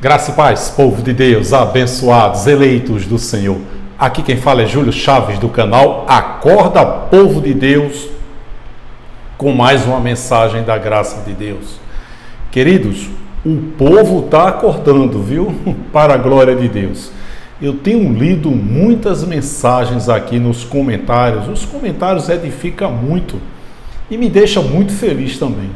Graça e paz, povo de Deus, abençoados, eleitos do Senhor. Aqui quem fala é Júlio Chaves do canal Acorda, povo de Deus, com mais uma mensagem da graça de Deus. Queridos, o povo está acordando, viu? Para a glória de Deus. Eu tenho lido muitas mensagens aqui nos comentários. Os comentários edificam muito e me deixam muito feliz também.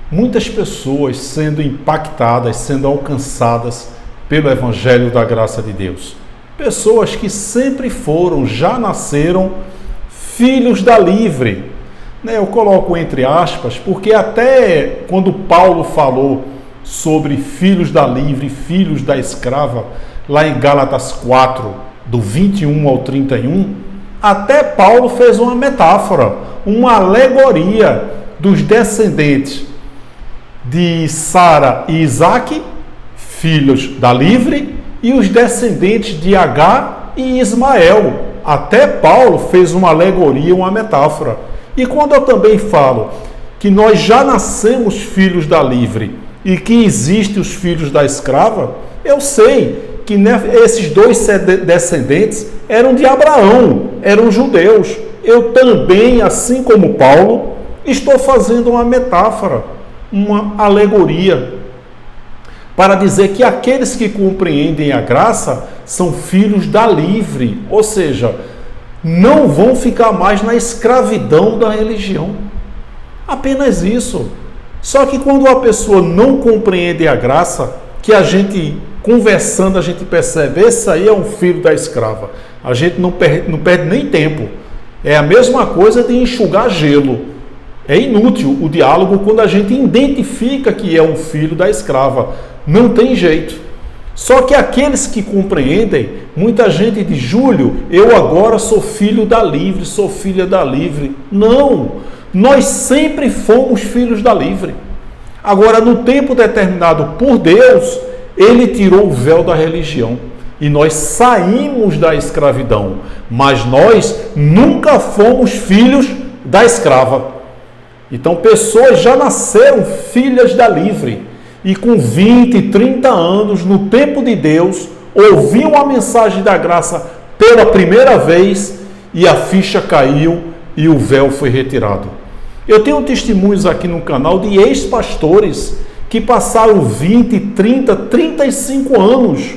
Muitas pessoas sendo impactadas, sendo alcançadas pelo Evangelho da graça de Deus. Pessoas que sempre foram, já nasceram filhos da livre. Eu coloco entre aspas, porque até quando Paulo falou sobre filhos da livre, filhos da escrava, lá em Gálatas 4, do 21 ao 31, até Paulo fez uma metáfora, uma alegoria dos descendentes de Sara e Isaac, filhos da livre, e os descendentes de Agar e Ismael. Até Paulo fez uma alegoria, uma metáfora. E quando eu também falo que nós já nascemos filhos da livre e que existem os filhos da escrava, eu sei que esses dois descendentes eram de Abraão, eram judeus. Eu também, assim como Paulo, estou fazendo uma metáfora, uma alegoria, para dizer que aqueles que compreendem a graça são filhos da livre, ou seja, não vão ficar mais na escravidão da religião. Apenas isso. Só que quando a pessoa não compreende a graça, que a gente, conversando, a gente percebe, esse aí é um filho da escrava. A gente não perde nem tempo. É a mesma coisa de enxugar gelo. É inútil o diálogo quando a gente identifica que é um filho da escrava. Não tem jeito. Só que aqueles que compreendem, muita gente diz: Júlio, eu agora sou filho da livre, sou filha da livre. Não, nós sempre fomos filhos da livre. Agora, no tempo determinado por Deus, Ele tirou o véu da religião e nós saímos da escravidão, mas nós nunca fomos filhos da escrava. Então, pessoas já nasceram filhas da livre e com 20, 30 anos, no tempo de Deus, ouviam a mensagem da graça pela primeira vez e a ficha caiu e o véu foi retirado. Eu tenho testemunhos aqui no canal de ex-pastores que passaram 20, 30, 35 anos,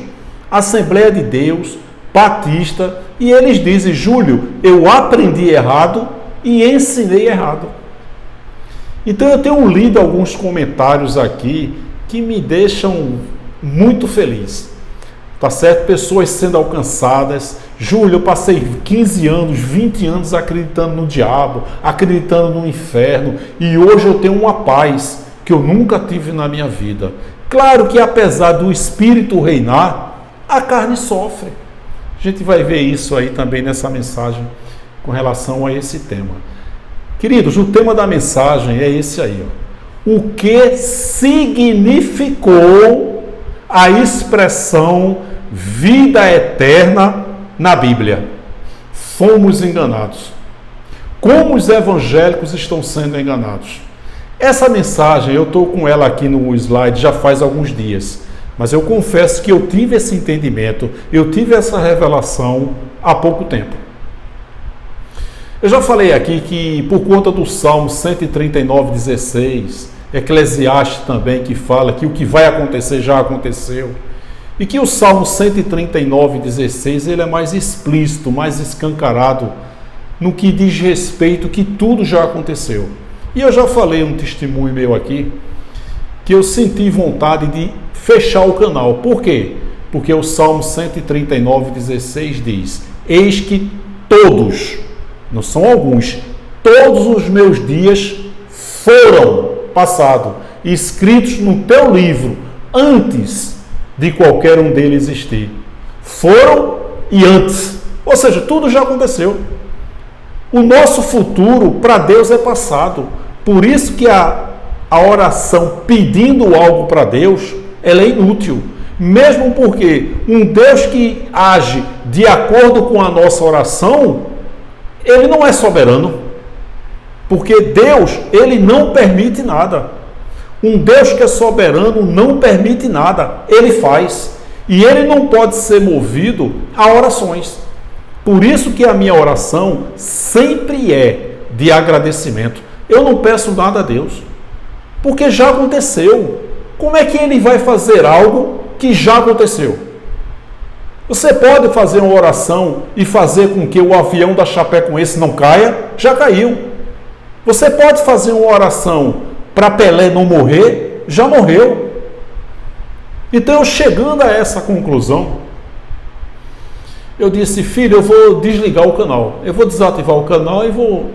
Assembleia de Deus, Batista, e eles dizem: Júlio, eu aprendi errado e ensinei errado. Então eu tenho lido alguns comentários aqui que me deixam muito feliz. Tá certo? Pessoas sendo alcançadas. Júlio, eu passei 15 anos, 20 anos acreditando no diabo, acreditando no inferno, e hoje eu tenho uma paz que eu nunca tive na minha vida. Claro que apesar do Espírito reinar, a carne sofre. A gente vai ver isso aí também nessa mensagem com relação a esse tema. Queridos, o tema da mensagem é esse aí, ó. O que significou a expressão vida eterna na Bíblia? Fomos enganados. Como os evangélicos estão sendo enganados? Essa mensagem, eu estou com ela aqui no slide já faz alguns dias, mas eu confesso que eu tive esse entendimento, eu tive essa revelação há pouco tempo. Eu já falei aqui que por conta do Salmo 139:16, Eclesiastes também, que fala que o que vai acontecer já aconteceu, e que o Salmo 139:16 ele é mais explícito, mais escancarado no que diz respeito que tudo já aconteceu. E eu já falei um testemunho meu aqui, que eu senti vontade de fechar o canal. Por quê? Porque o Salmo 139:16 diz: eis que todos, não são alguns, todos os meus dias foram passados, escritos no teu livro, antes de qualquer um deles existir. Foram e antes. Ou seja, tudo já aconteceu. O nosso futuro para Deus é passado. Por isso que a oração pedindo algo para Deus, ela é inútil. Mesmo porque um Deus que age de acordo com a nossa oração, ele não é soberano. Porque Deus, ele não permite nada. Um Deus que é soberano não permite nada, ele faz. E ele não pode ser movido a orações. Por isso que a minha oração sempre é de agradecimento. Eu não peço nada a Deus, porque já aconteceu. Como é que ele vai fazer algo que já aconteceu? Você pode fazer uma oração e fazer com que o avião da Chapecoense não caia? Já caiu. Você pode fazer uma oração para Pelé não morrer? Já morreu. Então, eu chegando a essa conclusão, eu disse, filho, eu vou desligar o canal. Eu vou desativar o canal e vou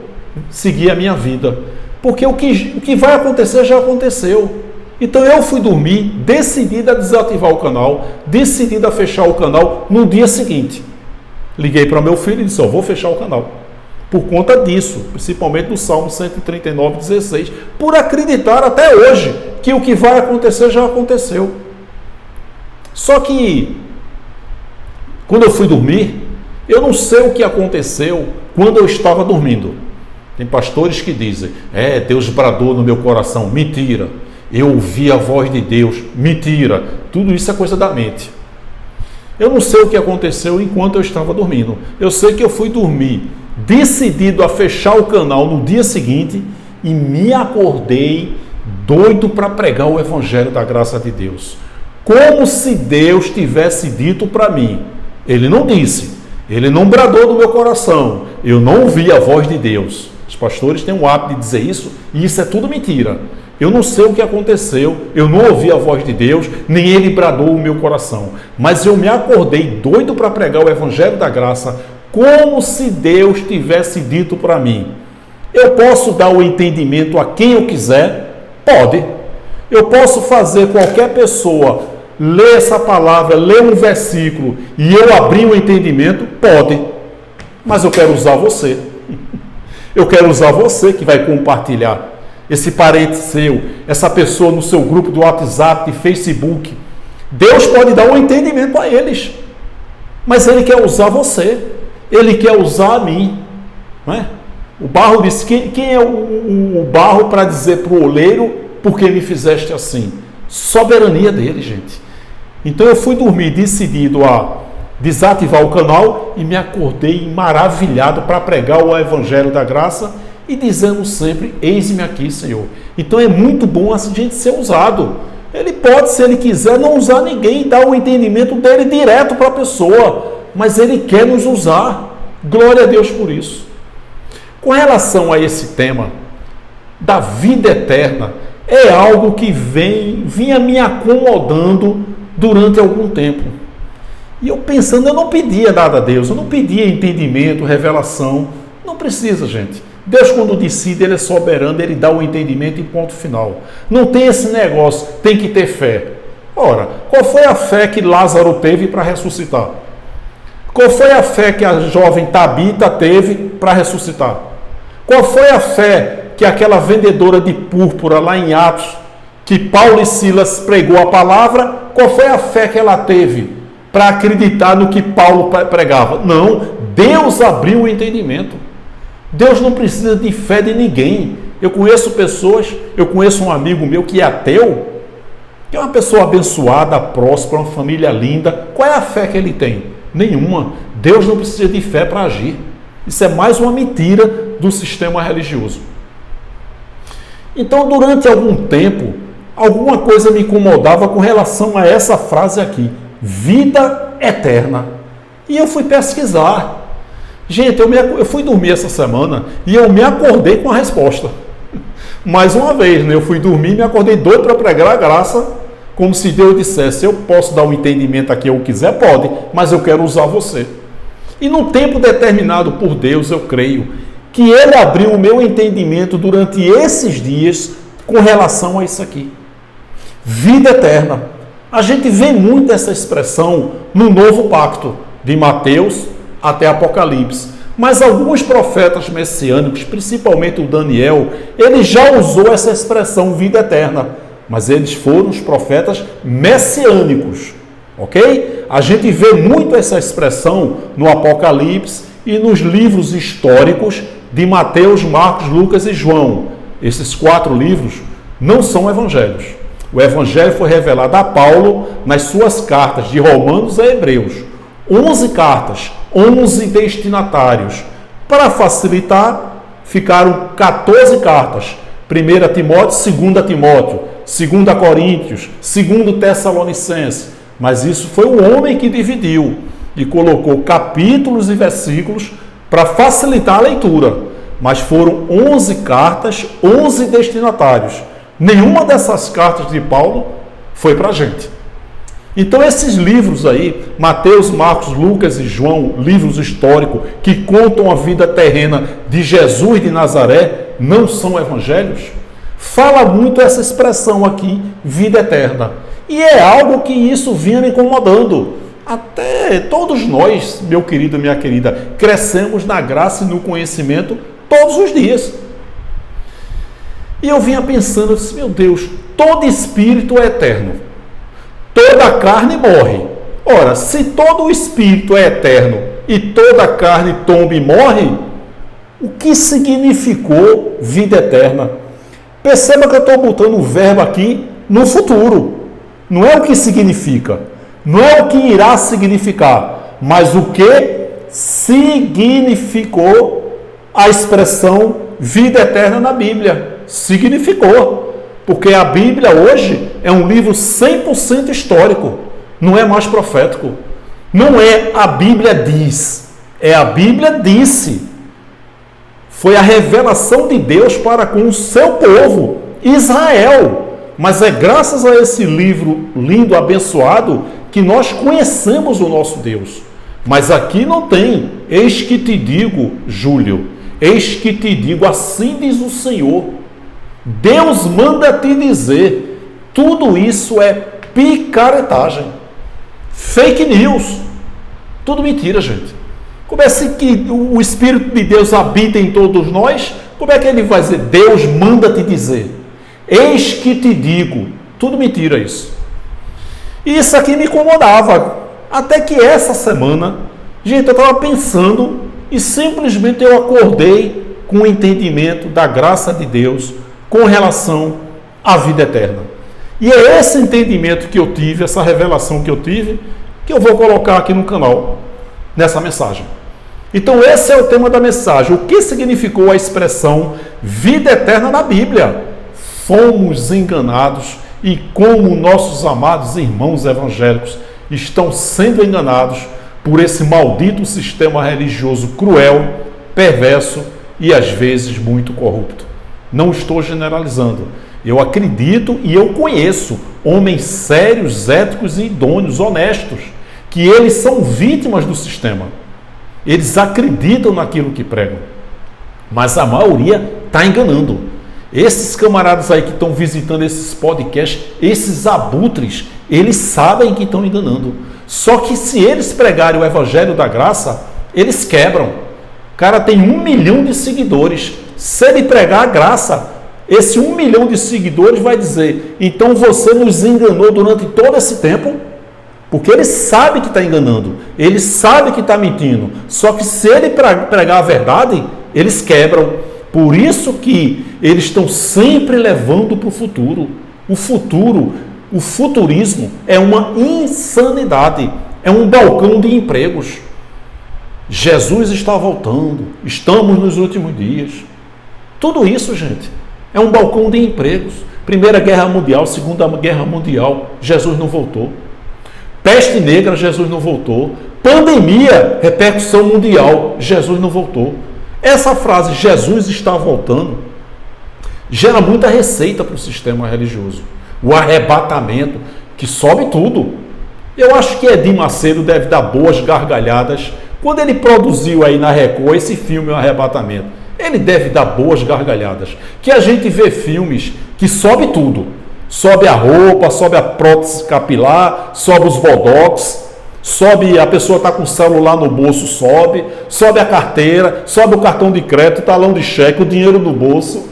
seguir a minha vida. Porque o que vai acontecer já aconteceu. Então eu fui dormir, decidido a desativar o canal, decidido a fechar o canal no dia seguinte. Liguei para meu filho e disse, vou fechar o canal. Por conta disso, principalmente do Salmo 139:16, por acreditar até hoje que o que vai acontecer já aconteceu. Só que, quando eu fui dormir, eu não sei o que aconteceu quando eu estava dormindo. Tem pastores que dizem, Deus bradou no meu coração. Mentira. Eu ouvi a voz de Deus. Mentira. Tudo isso é coisa da mente. Eu não sei o que aconteceu enquanto eu estava dormindo. Eu sei que eu fui dormir decidido a fechar o canal no dia seguinte e me acordei doido para pregar o Evangelho da graça de Deus. Como se Deus tivesse dito para mim. Ele não disse. Ele não bradou no meu coração. Eu não ouvi a voz de Deus. Os pastores têm o hábito de dizer isso e isso é tudo mentira. Eu não sei o que aconteceu, eu não ouvi a voz de Deus, nem ele bradou o meu coração. Mas eu me acordei doido para pregar o Evangelho da Graça, como se Deus tivesse dito para mim. Eu posso dar o entendimento a quem eu quiser? Pode. Eu posso fazer qualquer pessoa ler essa palavra, ler um versículo e eu abrir o entendimento? Pode. Mas eu quero usar você. Eu quero usar você que vai compartilhar. Esse parente seu, essa pessoa no seu grupo do WhatsApp, de Facebook. Deus pode dar um entendimento a eles. Mas Ele quer usar você. Ele quer usar a mim. Não é? O barro disse, quem é o barro para dizer para o oleiro, por que me fizeste assim? Soberania dele, gente. Então eu fui dormir decidido a desativar o canal e me acordei maravilhado para pregar o Evangelho da Graça e dizendo sempre, eis-me aqui, Senhor. Então é muito bom a gente ser usado. Ele pode, se ele quiser, não usar ninguém e dar o entendimento dele direto para a pessoa, mas ele quer nos usar. Glória a Deus por isso. Com relação a esse tema da vida eterna, é algo que vinha me acomodando durante algum tempo. E eu pensando, eu não pedia nada a Deus, eu não pedia entendimento, revelação. Não precisa, gente. Deus, quando decide, Ele é soberano, Ele dá o entendimento e ponto final. Não tem esse negócio, tem que ter fé. Ora, qual foi a fé que Lázaro teve para ressuscitar? Qual foi a fé que a jovem Tabita teve para ressuscitar? Qual foi a fé que aquela vendedora de púrpura lá em Atos, que Paulo e Silas pregou a palavra, qual foi a fé que ela teve para acreditar no que Paulo pregava? Não, Deus abriu o entendimento. Deus não precisa de fé de ninguém. Eu conheço pessoas, eu conheço um amigo meu que é ateu, que é uma pessoa abençoada, próspera, uma família linda. Qual é a fé que ele tem? Nenhuma. Deus não precisa de fé para agir. Isso é mais uma mentira do sistema religioso. Então, durante algum tempo, alguma coisa me incomodava com relação a essa frase aqui, vida eterna. E eu fui pesquisar. Gente, eu fui dormir essa semana e eu me acordei com a resposta. Mais uma vez, né? Eu fui dormir e me acordei doido para pregar a graça, como se Deus dissesse, eu posso dar um entendimento a quem eu quiser, pode, mas eu quero usar você. E num tempo determinado por Deus, eu creio, que Ele abriu o meu entendimento durante esses dias com relação a isso aqui. Vida eterna. A gente vê muito essa expressão no Novo Pacto, de Mateus até Apocalipse. Mas alguns profetas messiânicos, principalmente o Daniel, ele já usou essa expressão vida eterna. Mas eles foram os profetas messiânicos. Ok? A gente vê muito essa expressão no Apocalipse e nos livros históricos de Mateus, Marcos, Lucas e João. Esses 4 livros, não são evangelhos. O evangelho foi revelado a Paulo nas suas cartas de Romanos a Hebreus. 11 cartas, 11 destinatários. Para facilitar, ficaram 14 cartas. 1 Timóteo, 2 Timóteo, 2 Coríntios, 2 Tessalonicenses. Mas isso foi o homem que dividiu e colocou capítulos e versículos para facilitar a leitura. Mas foram 11 cartas, 11 destinatários. Nenhuma dessas cartas de Paulo foi para a gente. Então esses livros aí, Mateus, Marcos, Lucas e João, livros históricos que contam a vida terrena de Jesus de Nazaré, não são evangelhos? Fala muito essa expressão aqui, vida eterna. E é algo que isso vinha me incomodando. Até todos nós, meu querido, minha querida, crescemos na graça e no conhecimento todos os dias. E eu vinha pensando, eu disse, meu Deus, todo espírito é eterno. Toda carne morre. Ora, se todo o espírito é eterno e toda carne tomba e morre, o que significou vida eterna? Perceba que eu estou botando o verbo aqui no futuro. Não é o que significa, não é o que irá significar, mas o que significou a expressão vida eterna na Bíblia. Significou, porque a Bíblia hoje é um livro 100% histórico, não é mais profético. Não é a Bíblia diz, é a Bíblia disse. Foi a revelação de Deus para com o seu povo, Israel. Mas é graças a esse livro lindo, abençoado, que nós conhecemos o nosso Deus. Mas aqui não tem. Eis que te digo, Júlio, eis que te digo, assim diz o Senhor. Deus manda te dizer, tudo isso é picaretagem, fake news, tudo mentira, gente. Como é que o Espírito de Deus habita em todos nós? Como é que ele vai dizer, Deus manda te dizer? Eis que te digo, tudo mentira isso. E isso aqui me incomodava, até que essa semana, gente, eu estava pensando e simplesmente eu acordei com o entendimento da graça de Deus com relação à vida eterna. E é esse entendimento que eu tive, essa revelação que eu tive, que eu vou colocar aqui no canal, nessa mensagem. Então esse é o tema da mensagem. O que significou a expressão vida eterna na Bíblia? Fomos enganados e como nossos amados irmãos evangélicos estão sendo enganados por esse maldito sistema religioso cruel, perverso e às vezes muito corrupto. Não estou generalizando. Eu acredito e eu conheço homens sérios, éticos e idôneos, honestos, que eles são vítimas do sistema. Eles acreditam naquilo que pregam. Mas a maioria está enganando. Esses camaradas aí que estão visitando esses podcasts, esses abutres, eles sabem que estão enganando. Só que se eles pregarem o Evangelho da Graça, eles quebram. O cara tem 1 milhão de seguidores. Se ele pregar a graça, esse 1 milhão de seguidores vai dizer, então você nos enganou durante todo esse tempo? Porque ele sabe que está enganando, ele sabe que está mentindo. Só que se ele pregar a verdade, eles quebram. Por isso que eles estão sempre levando para o futuro. O futuro, o futurismo é uma insanidade, é um balcão de empregos. Jesus está voltando, estamos nos últimos dias. Tudo isso, gente, é um balcão de empregos. Primeira Guerra Mundial, Segunda Guerra Mundial, Jesus não voltou. Peste negra, Jesus não voltou. Pandemia, repercussão mundial, Jesus não voltou. Essa frase, Jesus está voltando, gera muita receita para o sistema religioso. O arrebatamento, que sobe tudo. Eu acho que Edir Macedo deve dar boas gargalhadas quando ele produziu aí na Record esse filme, O Arrebatamento. Ele deve dar boas gargalhadas. Que a gente vê filmes que sobe tudo. Sobe a roupa, sobe a prótese capilar, sobe os botox, sobe, a pessoa está com o celular no bolso, sobe a carteira, sobe o cartão de crédito, o talão de cheque, o dinheiro no bolso.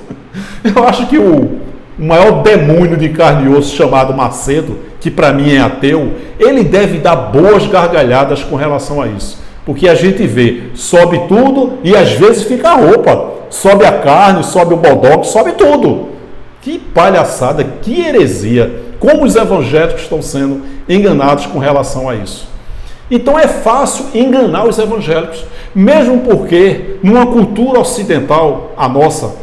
Eu acho que o maior demônio de carne e osso chamado Macedo, que para mim é ateu, ele deve dar boas gargalhadas com relação a isso. Porque a gente vê, sobe tudo e às vezes fica a roupa. Sobe a carne, sobe o bodoque, sobe tudo. Que palhaçada, que heresia. Como os evangélicos estão sendo enganados com relação a isso. Então é fácil enganar os evangélicos, mesmo porque numa cultura ocidental, a nossa,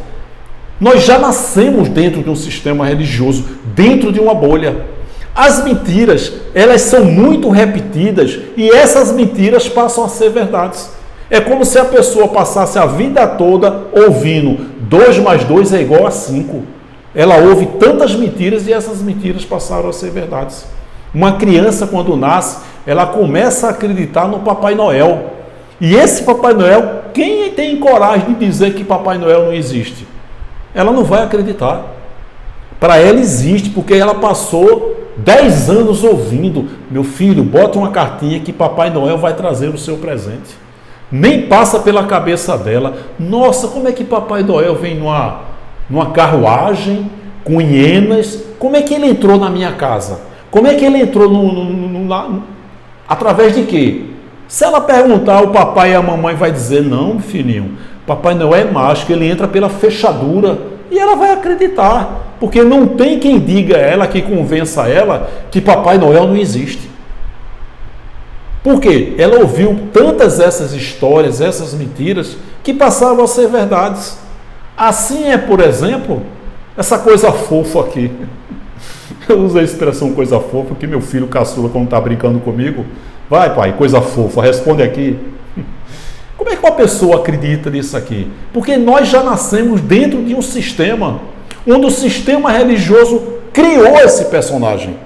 nós já nascemos dentro de um sistema religioso, dentro de uma bolha. As mentiras, elas são muito repetidas e essas mentiras passam a ser verdades. É como se a pessoa passasse a vida toda ouvindo 2 mais 2 é igual a 5. Ela ouve tantas mentiras e essas mentiras passaram a ser verdades. Uma criança, quando nasce, ela começa a acreditar no Papai Noel. E esse Papai Noel, quem tem coragem de dizer que Papai Noel não existe? Ela não vai acreditar. Para ela existe, porque ela passou 10 anos ouvindo: meu filho, bota uma cartinha que Papai Noel vai trazer o seu presente. Nem passa pela cabeça dela: nossa, como é que Papai Noel vem numa carruagem com hienas? Como é que ele entrou na minha casa? Como é que ele entrou através de quê? Se ela perguntar, o papai e a mamãe vai dizer: não, filhinho, Papai Noel é mágico, ele entra pela fechadura. E ela vai acreditar, porque não tem quem diga a ela, que convença ela que Papai Noel não existe. Por quê? Ela ouviu tantas essas histórias, essas mentiras, que passavam a ser verdades. Assim é, por exemplo, essa coisa fofa aqui. Eu uso a expressão coisa fofa, porque meu filho caçula, quando está brincando comigo: vai, pai, coisa fofa, responde aqui. Como é que uma pessoa acredita nisso aqui? Porque nós já nascemos dentro de um sistema, onde o sistema religioso criou esse personagem.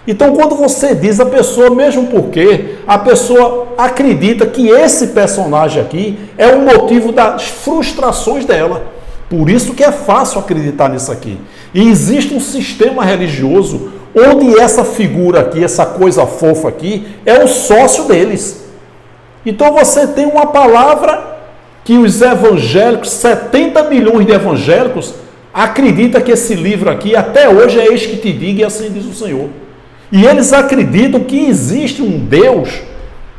Então, quando você diz a pessoa, mesmo porque a pessoa acredita que esse personagem aqui é o motivo das frustrações dela. Por isso que é fácil acreditar nisso aqui. E existe um sistema religioso onde essa figura aqui, essa coisa fofa aqui, é o sócio deles. Então você tem uma palavra que os evangélicos, 70 milhões de evangélicos, acreditam que esse livro aqui, até hoje, é eis que te diga, e assim diz o Senhor. E eles acreditam que existe um Deus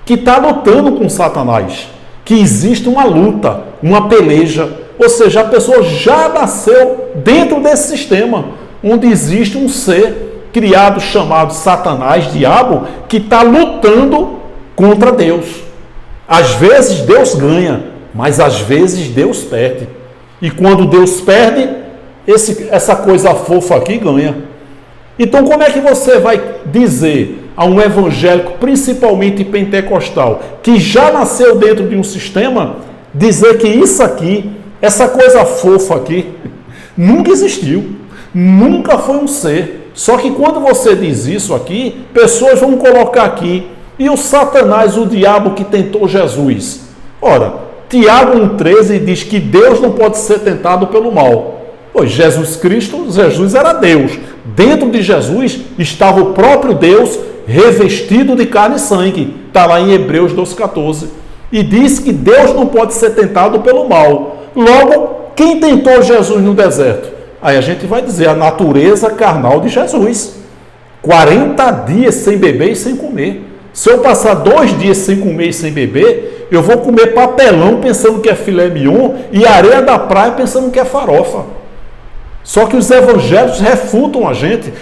que está lutando com Satanás, que existe uma luta, uma peleja. Ou seja, a pessoa já nasceu dentro desse sistema, onde existe um ser criado chamado Satanás, diabo, que está lutando contra Deus. Às vezes Deus ganha, mas às vezes Deus perde. E quando Deus perde, essa coisa fofa aqui ganha. Então, como é que você vai dizer a um evangélico, principalmente pentecostal, que já nasceu dentro de um sistema, dizer que isso aqui, essa coisa fofa aqui, nunca existiu, nunca foi um ser? Só que quando você diz isso aqui, pessoas vão colocar aqui: e o Satanás, o diabo que tentou Jesus? Ora, Tiago 1,13 diz que Deus não pode ser tentado pelo mal. Pois Jesus era Deus. Dentro de Jesus estava o próprio Deus revestido de carne e sangue. Está lá em Hebreus 2,14. E diz que Deus não pode ser tentado pelo mal. Logo, quem tentou Jesus no deserto? Aí a gente vai dizer a natureza carnal de Jesus. 40 dias sem beber e sem comer. Se eu passar 2 dias sem comer e sem beber, eu vou comer papelão pensando que é filé mignon e areia da praia pensando que é farofa. Só que os evangélicos refutam a gente,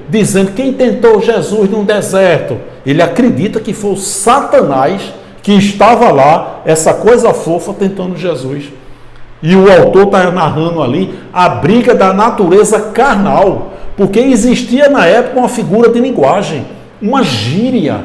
dizendo que quem tentou Jesus num deserto, ele acredita que foi o Satanás que estava lá, essa coisa fofa, tentando Jesus. E o autor está narrando ali a briga da natureza carnal, porque existia na época uma figura de linguagem, uma gíria,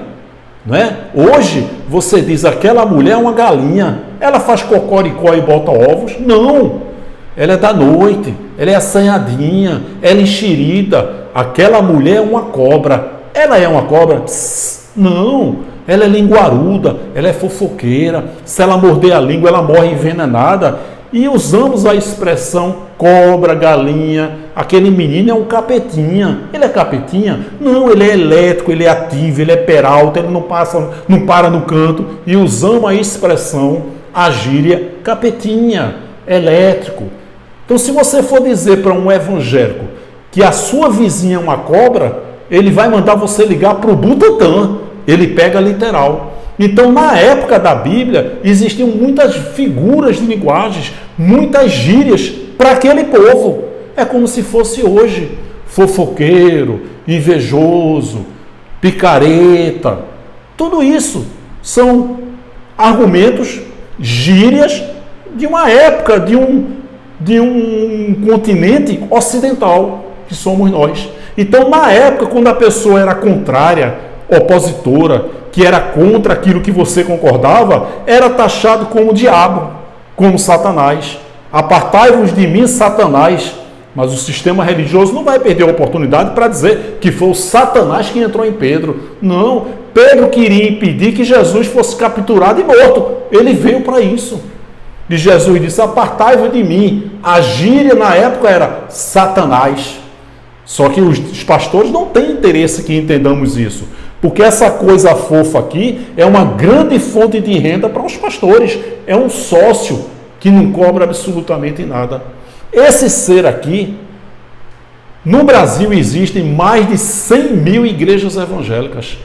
não é? Hoje você diz: aquela mulher é uma galinha, ela faz cocoricó e bota ovos. Não, ela é da noite, ela é assanhadinha, ela é enxerida. Aquela mulher é uma cobra. Ela é uma cobra? Psst, não, ela é linguaruda, ela é fofoqueira. Se ela morder a língua, ela morre envenenada. E usamos a expressão cobra, galinha. Aquele menino é um capetinha. Ele é capetinha? Não, ele é elétrico, ele é ativo, ele é peralta, ele não para no canto. E usamos a expressão, a gíria, capetinha, elétrico. Então, se você for dizer para um evangélico que a sua vizinha é uma cobra, ele vai mandar você ligar para o Butantan. Ele pega literal. Então, na época da Bíblia, existiam muitas figuras de linguagens, muitas gírias para aquele povo. É como se fosse hoje, fofoqueiro, invejoso, picareta. Tudo isso são argumentos, gírias de uma época, de um continente ocidental, que somos nós. Então, na época, quando a pessoa era contrária, opositora, que era contra aquilo que você concordava, era taxado como diabo, como Satanás. Apartai-vos de mim, Satanás. Mas o sistema religioso não vai perder a oportunidade para dizer que foi o Satanás que entrou em Pedro. Não, Pedro queria impedir que Jesus fosse capturado e morto. Ele veio para isso. E Jesus disse, apartai-vos de mim. A gíria na época era Satanás. Só que os pastores não têm interesse que entendamos isso. Porque essa coisa fofa aqui é uma grande fonte de renda para os pastores. É um sócio que não cobra absolutamente nada. Esse ser aqui, no Brasil existem mais de 100 mil igrejas evangélicas.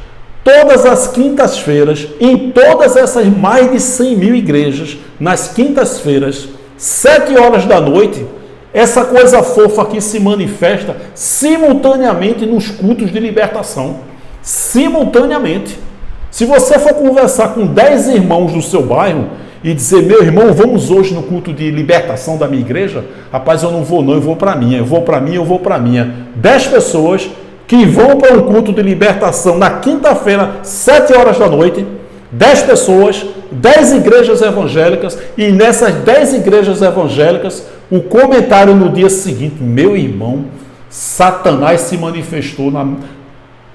Todas as quintas-feiras, em todas essas mais de 100 mil igrejas, nas quintas-feiras, 7 horas da noite, essa coisa fofa aqui se manifesta simultaneamente nos cultos de libertação. Simultaneamente. Se você for conversar com 10 irmãos do seu bairro e dizer, meu irmão, vamos hoje no culto de libertação da minha igreja, rapaz, eu não vou não, eu vou para a minha, eu vou para a minha, eu vou para a minha. 10 pessoas que vão para um culto de libertação na quinta-feira, 7 horas da noite, 10 pessoas, 10 igrejas evangélicas, e nessas 10 igrejas evangélicas, o comentário no dia seguinte, meu irmão, Satanás se manifestou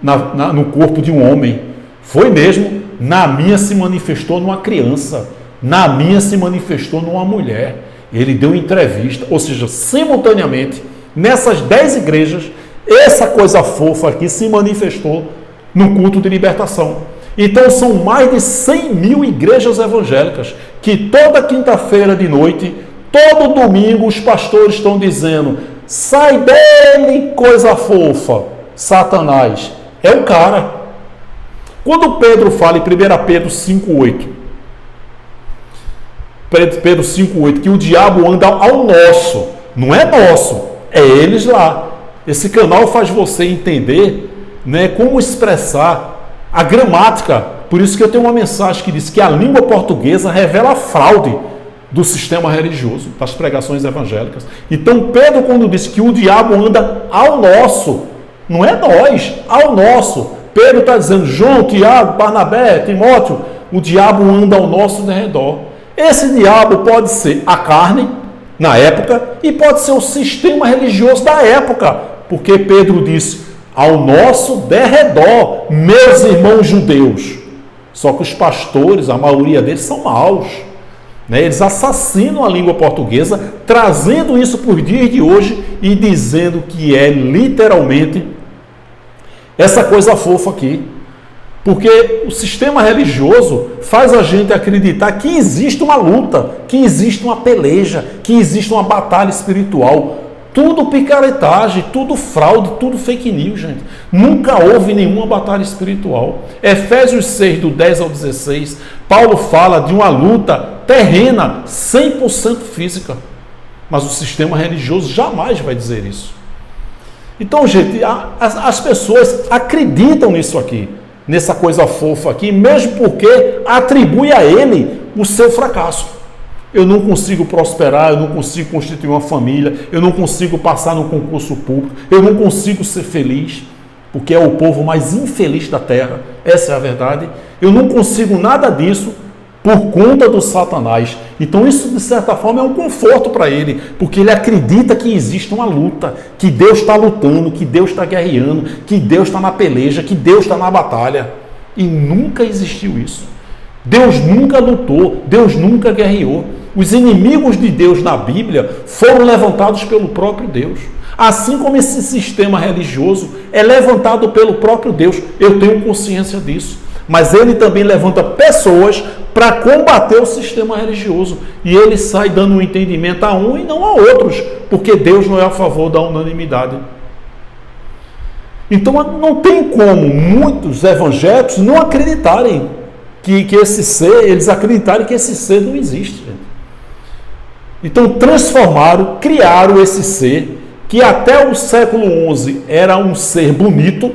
no corpo de um homem. Foi mesmo, na minha se manifestou numa criança, na minha se manifestou numa mulher. Ele deu entrevista, ou seja, simultaneamente, nessas 10 igrejas, essa coisa fofa aqui se manifestou no culto de libertação. Então são mais de 100 mil igrejas evangélicas que toda quinta-feira de noite, todo domingo, os pastores estão dizendo, sai dele, coisa fofa, Satanás. É o cara. Quando Pedro fala em 1 Pedro 5,8, Pedro 5,8, que o diabo anda ao nosso, não é nosso, é eles lá. Esse canal faz você entender, né, como expressar a gramática. Por isso que eu tenho uma mensagem que diz que a língua portuguesa revela a fraude do sistema religioso, das pregações evangélicas. Então Pedro, quando diz que o diabo anda ao nosso, não é nós, ao nosso. Pedro está dizendo, João, Tiago, Barnabé, Timóteo, o diabo anda ao nosso derredor. Esse diabo pode ser a carne, na época, e pode ser o sistema religioso da época, porque Pedro disse, ao nosso derredor, meus irmãos judeus. Só que os pastores, a maioria deles são maus, né? Eles assassinam a língua portuguesa, trazendo isso para os dias de hoje e dizendo que é literalmente essa coisa fofa aqui. Porque o sistema religioso faz a gente acreditar que existe uma luta, que existe uma peleja, que existe uma batalha espiritual. Tudo picaretagem, tudo fraude, tudo fake news, gente. Nunca houve nenhuma batalha espiritual. Efésios 6, do 10 ao 16, Paulo fala de uma luta terrena, 100% física. Mas o sistema religioso jamais vai dizer isso. Então, gente, as pessoas acreditam nisso aqui, nessa coisa fofa aqui, mesmo porque atribui a ele o seu fracasso. Eu não consigo prosperar, eu não consigo constituir uma família, eu não consigo passar no concurso público, eu não consigo ser feliz, porque é o povo mais infeliz da terra, essa é a verdade. Eu não consigo nada disso por conta do Satanás. Então isso, de certa forma, é um conforto para ele, porque ele acredita que existe uma luta, que Deus está lutando, que Deus está guerreando, que Deus está na peleja, que Deus está na batalha. E nunca existiu isso. Deus nunca lutou, Deus nunca guerreou. Os inimigos de Deus na Bíblia foram levantados pelo próprio Deus. Assim como esse sistema religioso é levantado pelo próprio Deus, eu tenho consciência disso. Mas ele também levanta pessoas para combater o sistema religioso. E ele sai dando um entendimento a um e não a outros, porque Deus não é a favor da unanimidade. Então não tem como muitos evangélicos não acreditarem que esse ser, eles acreditarem que esse ser não existe. Então transformaram, criaram esse ser, que até o século XI era um ser bonito.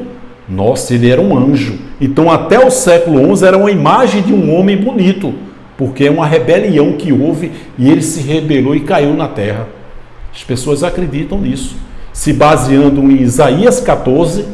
Nossa, ele era um anjo. Então até o século XI era uma imagem de um homem bonito, porque é uma rebelião que houve e ele se rebelou e caiu na terra. As pessoas acreditam nisso, se baseando em Isaías 14,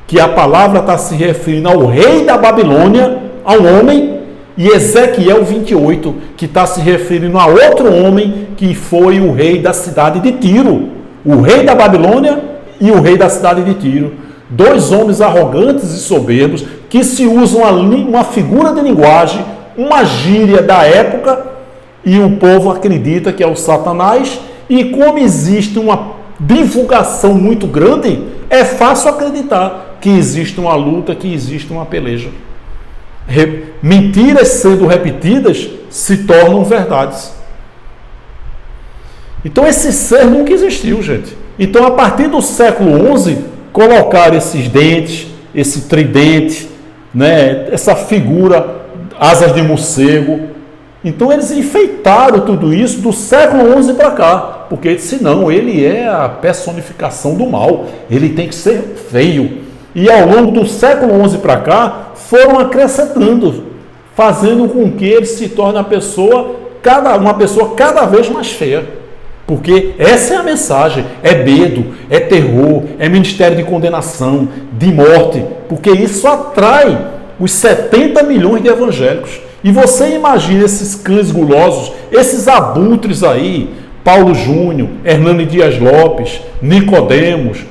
que a palavra está se referindo ao rei da Babilônia, ao homem, e Ezequiel 28, que está se referindo a outro homem, que foi o rei da cidade de Tiro, o rei da Babilônia e o rei da cidade de Tiro. Dois homens arrogantes e soberbos, que se usam uma figura de linguagem, uma gíria da época, e o povo acredita que é o Satanás, e como existe uma divulgação muito grande, é fácil acreditar que existe uma luta, que existe uma peleja. Mentiras sendo repetidas se tornam verdades. Então esse ser nunca existiu, gente. Então a partir do século XI, colocaram esses dentes, esse tridente, né, essa figura, asas de morcego. Então eles enfeitaram tudo isso do século XI para cá, porque senão ele é a personificação do mal, ele tem que ser feio. E ao longo do século XI para cá, foram acrescentando, fazendo com que ele se torne uma pessoa cada vez mais feia. Porque essa é a mensagem, é medo, é terror, é ministério de condenação, de morte, porque isso atrai os 70 milhões de evangélicos. E você imagina esses cães gulosos, esses abutres aí, Paulo Júnior, Hernani Dias Lopes, Nicodemos,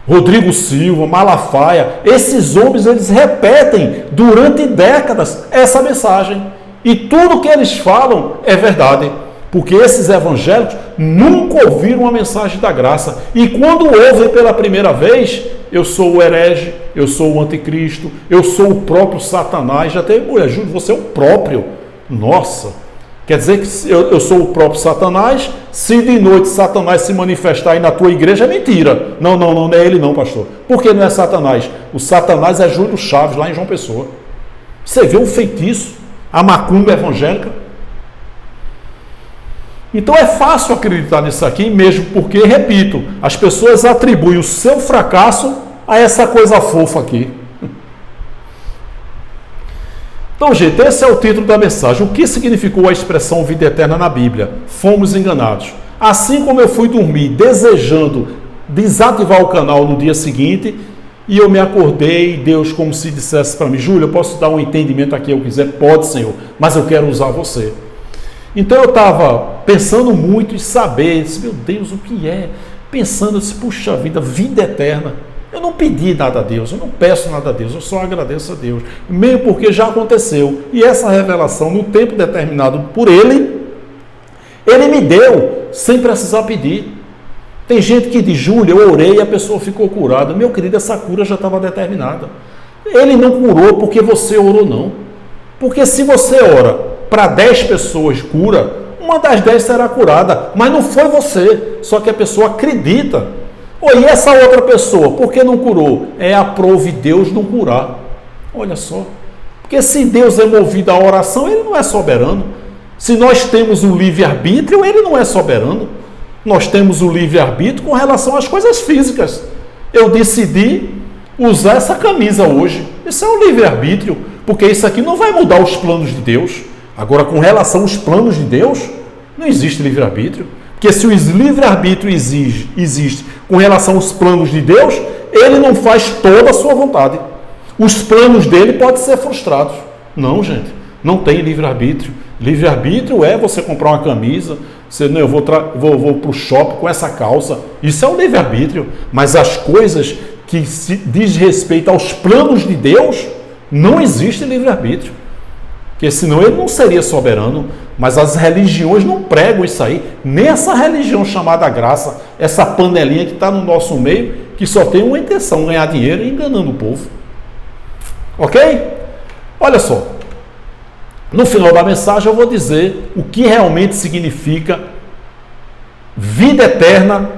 Rodrigo Silva, Malafaia, esses homens, eles repetem durante décadas essa mensagem. E tudo que eles falam é verdade. Porque esses evangélicos nunca ouviram a mensagem da graça. E quando ouvem pela primeira vez, eu sou o herege, eu sou o anticristo, eu sou o próprio Satanás. Já tem mulher, Júlio, você é o próprio. Nossa, quer dizer que eu sou o próprio Satanás? Se de noite Satanás se manifestar aí na tua igreja, é mentira. Não é ele não, pastor. Por que não é Satanás? O Satanás é Júlio Chaves, lá em João Pessoa. Você vê o feitiço, a macumba evangélica. Então é fácil acreditar nisso aqui, mesmo porque, repito, as pessoas atribuem o seu fracasso a essa coisa fofa aqui. Então, gente, esse é o título da mensagem. O que significou a expressão vida eterna na Bíblia? Fomos enganados. Assim como eu fui dormir desejando desativar o canal no dia seguinte, e eu me acordei, Deus como se dissesse para mim, Júlio, eu posso dar um entendimento aqui, eu quiser? Pode, Senhor, mas eu quero usar você. Então eu estava pensando muito em saber, disse, meu Deus, o que é? Pensando, disse, puxa vida eterna. Eu não pedi nada a Deus, eu não peço nada a Deus, eu só agradeço a Deus, mesmo porque já aconteceu. E essa revelação, no tempo determinado por Ele me deu, sem precisar pedir. Tem gente que diz, Júlio, eu orei e a pessoa ficou curada. Meu querido, essa cura já estava determinada. Ele não curou porque você orou, não. Porque se você ora para 10 pessoas cura, uma das 10 será curada, mas não foi você, só que a pessoa acredita. E essa outra pessoa, por que não curou? É aprove Deus não curar. Olha só, porque se Deus é movido à oração, Ele não é soberano. Se nós temos o livre-arbítrio, Ele não é soberano. Nós temos o livre-arbítrio com relação às coisas físicas. Eu decidi usar essa camisa hoje, isso é o livre-arbítrio, porque isso aqui não vai mudar os planos de Deus. Agora, com relação aos planos de Deus, não existe livre-arbítrio. Porque se o livre-arbítrio existe com relação aos planos de Deus, Ele não faz toda a sua vontade. Os planos dele podem ser frustrados. Não, gente, não tem livre-arbítrio. Livre-arbítrio é você comprar uma camisa, você, não, eu vou para o shopping com essa calça. Isso é o livre-arbítrio. Mas as coisas que se diz respeito aos planos de Deus, não existe livre-arbítrio. Porque senão ele não seria soberano, mas as religiões não pregam isso aí. Nem essa religião chamada graça, essa panelinha que está no nosso meio, que só tem uma intenção, ganhar dinheiro e enganando o povo. Ok? Olha só, no final da mensagem eu vou dizer o que realmente significa vida eterna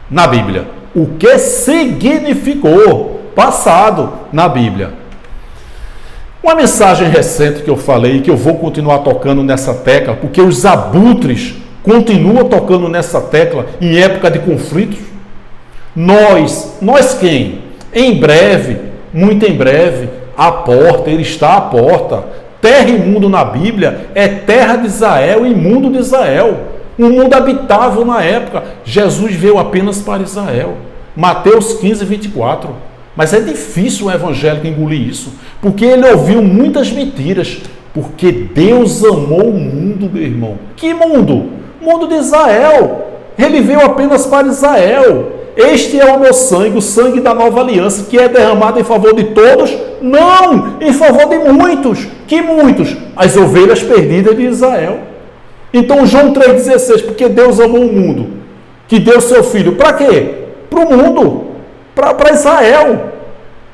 na Bíblia. O que significou passado na Bíblia. Uma mensagem recente que eu falei, que eu vou continuar tocando nessa tecla, porque os abutres continua tocando nessa tecla em época de conflitos? Nós quem? Em breve, muito em breve, a porta, ele está à porta. Terra e mundo na Bíblia é terra de Israel e mundo de Israel. Um mundo habitável na época. Jesus veio apenas para Israel. Mateus 15, 24. Mas é difícil o evangélico engolir isso, porque ele ouviu muitas mentiras. Porque Deus amou o mundo, meu irmão. Que mundo? Mundo de Israel. Ele veio apenas para Israel. Este é o meu sangue, o sangue da nova aliança, que é derramado em favor de todos? Não, em favor de muitos. Que muitos? As ovelhas perdidas de Israel. Então João 3,16, porque Deus amou o mundo, que deu seu filho, para quê? Para o mundo, para Israel,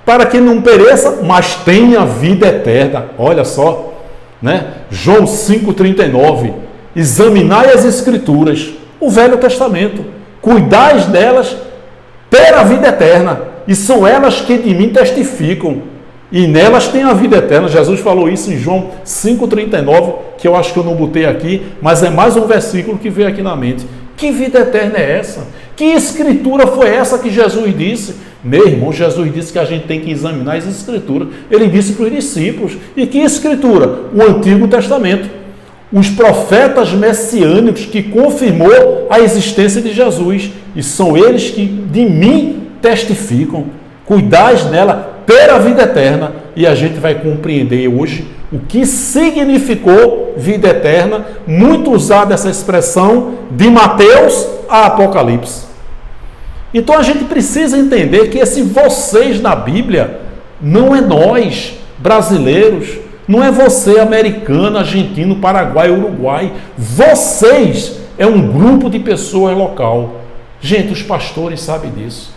para que não pereça, mas tenha vida eterna. Olha só, né? João 5,39, examinai as escrituras, o Velho Testamento, cuidais delas, ter a vida eterna, e são elas que de mim testificam, e nelas tem a vida eterna. Jesus falou isso em João 5,39, que eu acho que eu não botei aqui, mas é mais um versículo que veio aqui na mente. Que vida eterna é essa? Que escritura foi essa que Jesus disse? Meu irmão, Jesus disse que a gente tem que examinar as escrituras. Ele disse para os discípulos. E que escritura? O Antigo Testamento. Os profetas messiânicos que confirmou a existência de Jesus. E são eles que de mim testificam. Cuidais nela, ter a vida eterna. E a gente vai compreender hoje o que significou vida eterna, muito usada essa expressão de Mateus a Apocalipse. Então a gente precisa entender que esse vocês na Bíblia não é nós, brasileiros, não é você, americano, argentino, paraguai, uruguai. Vocês é um grupo de pessoas local. Gente, os pastores sabem disso.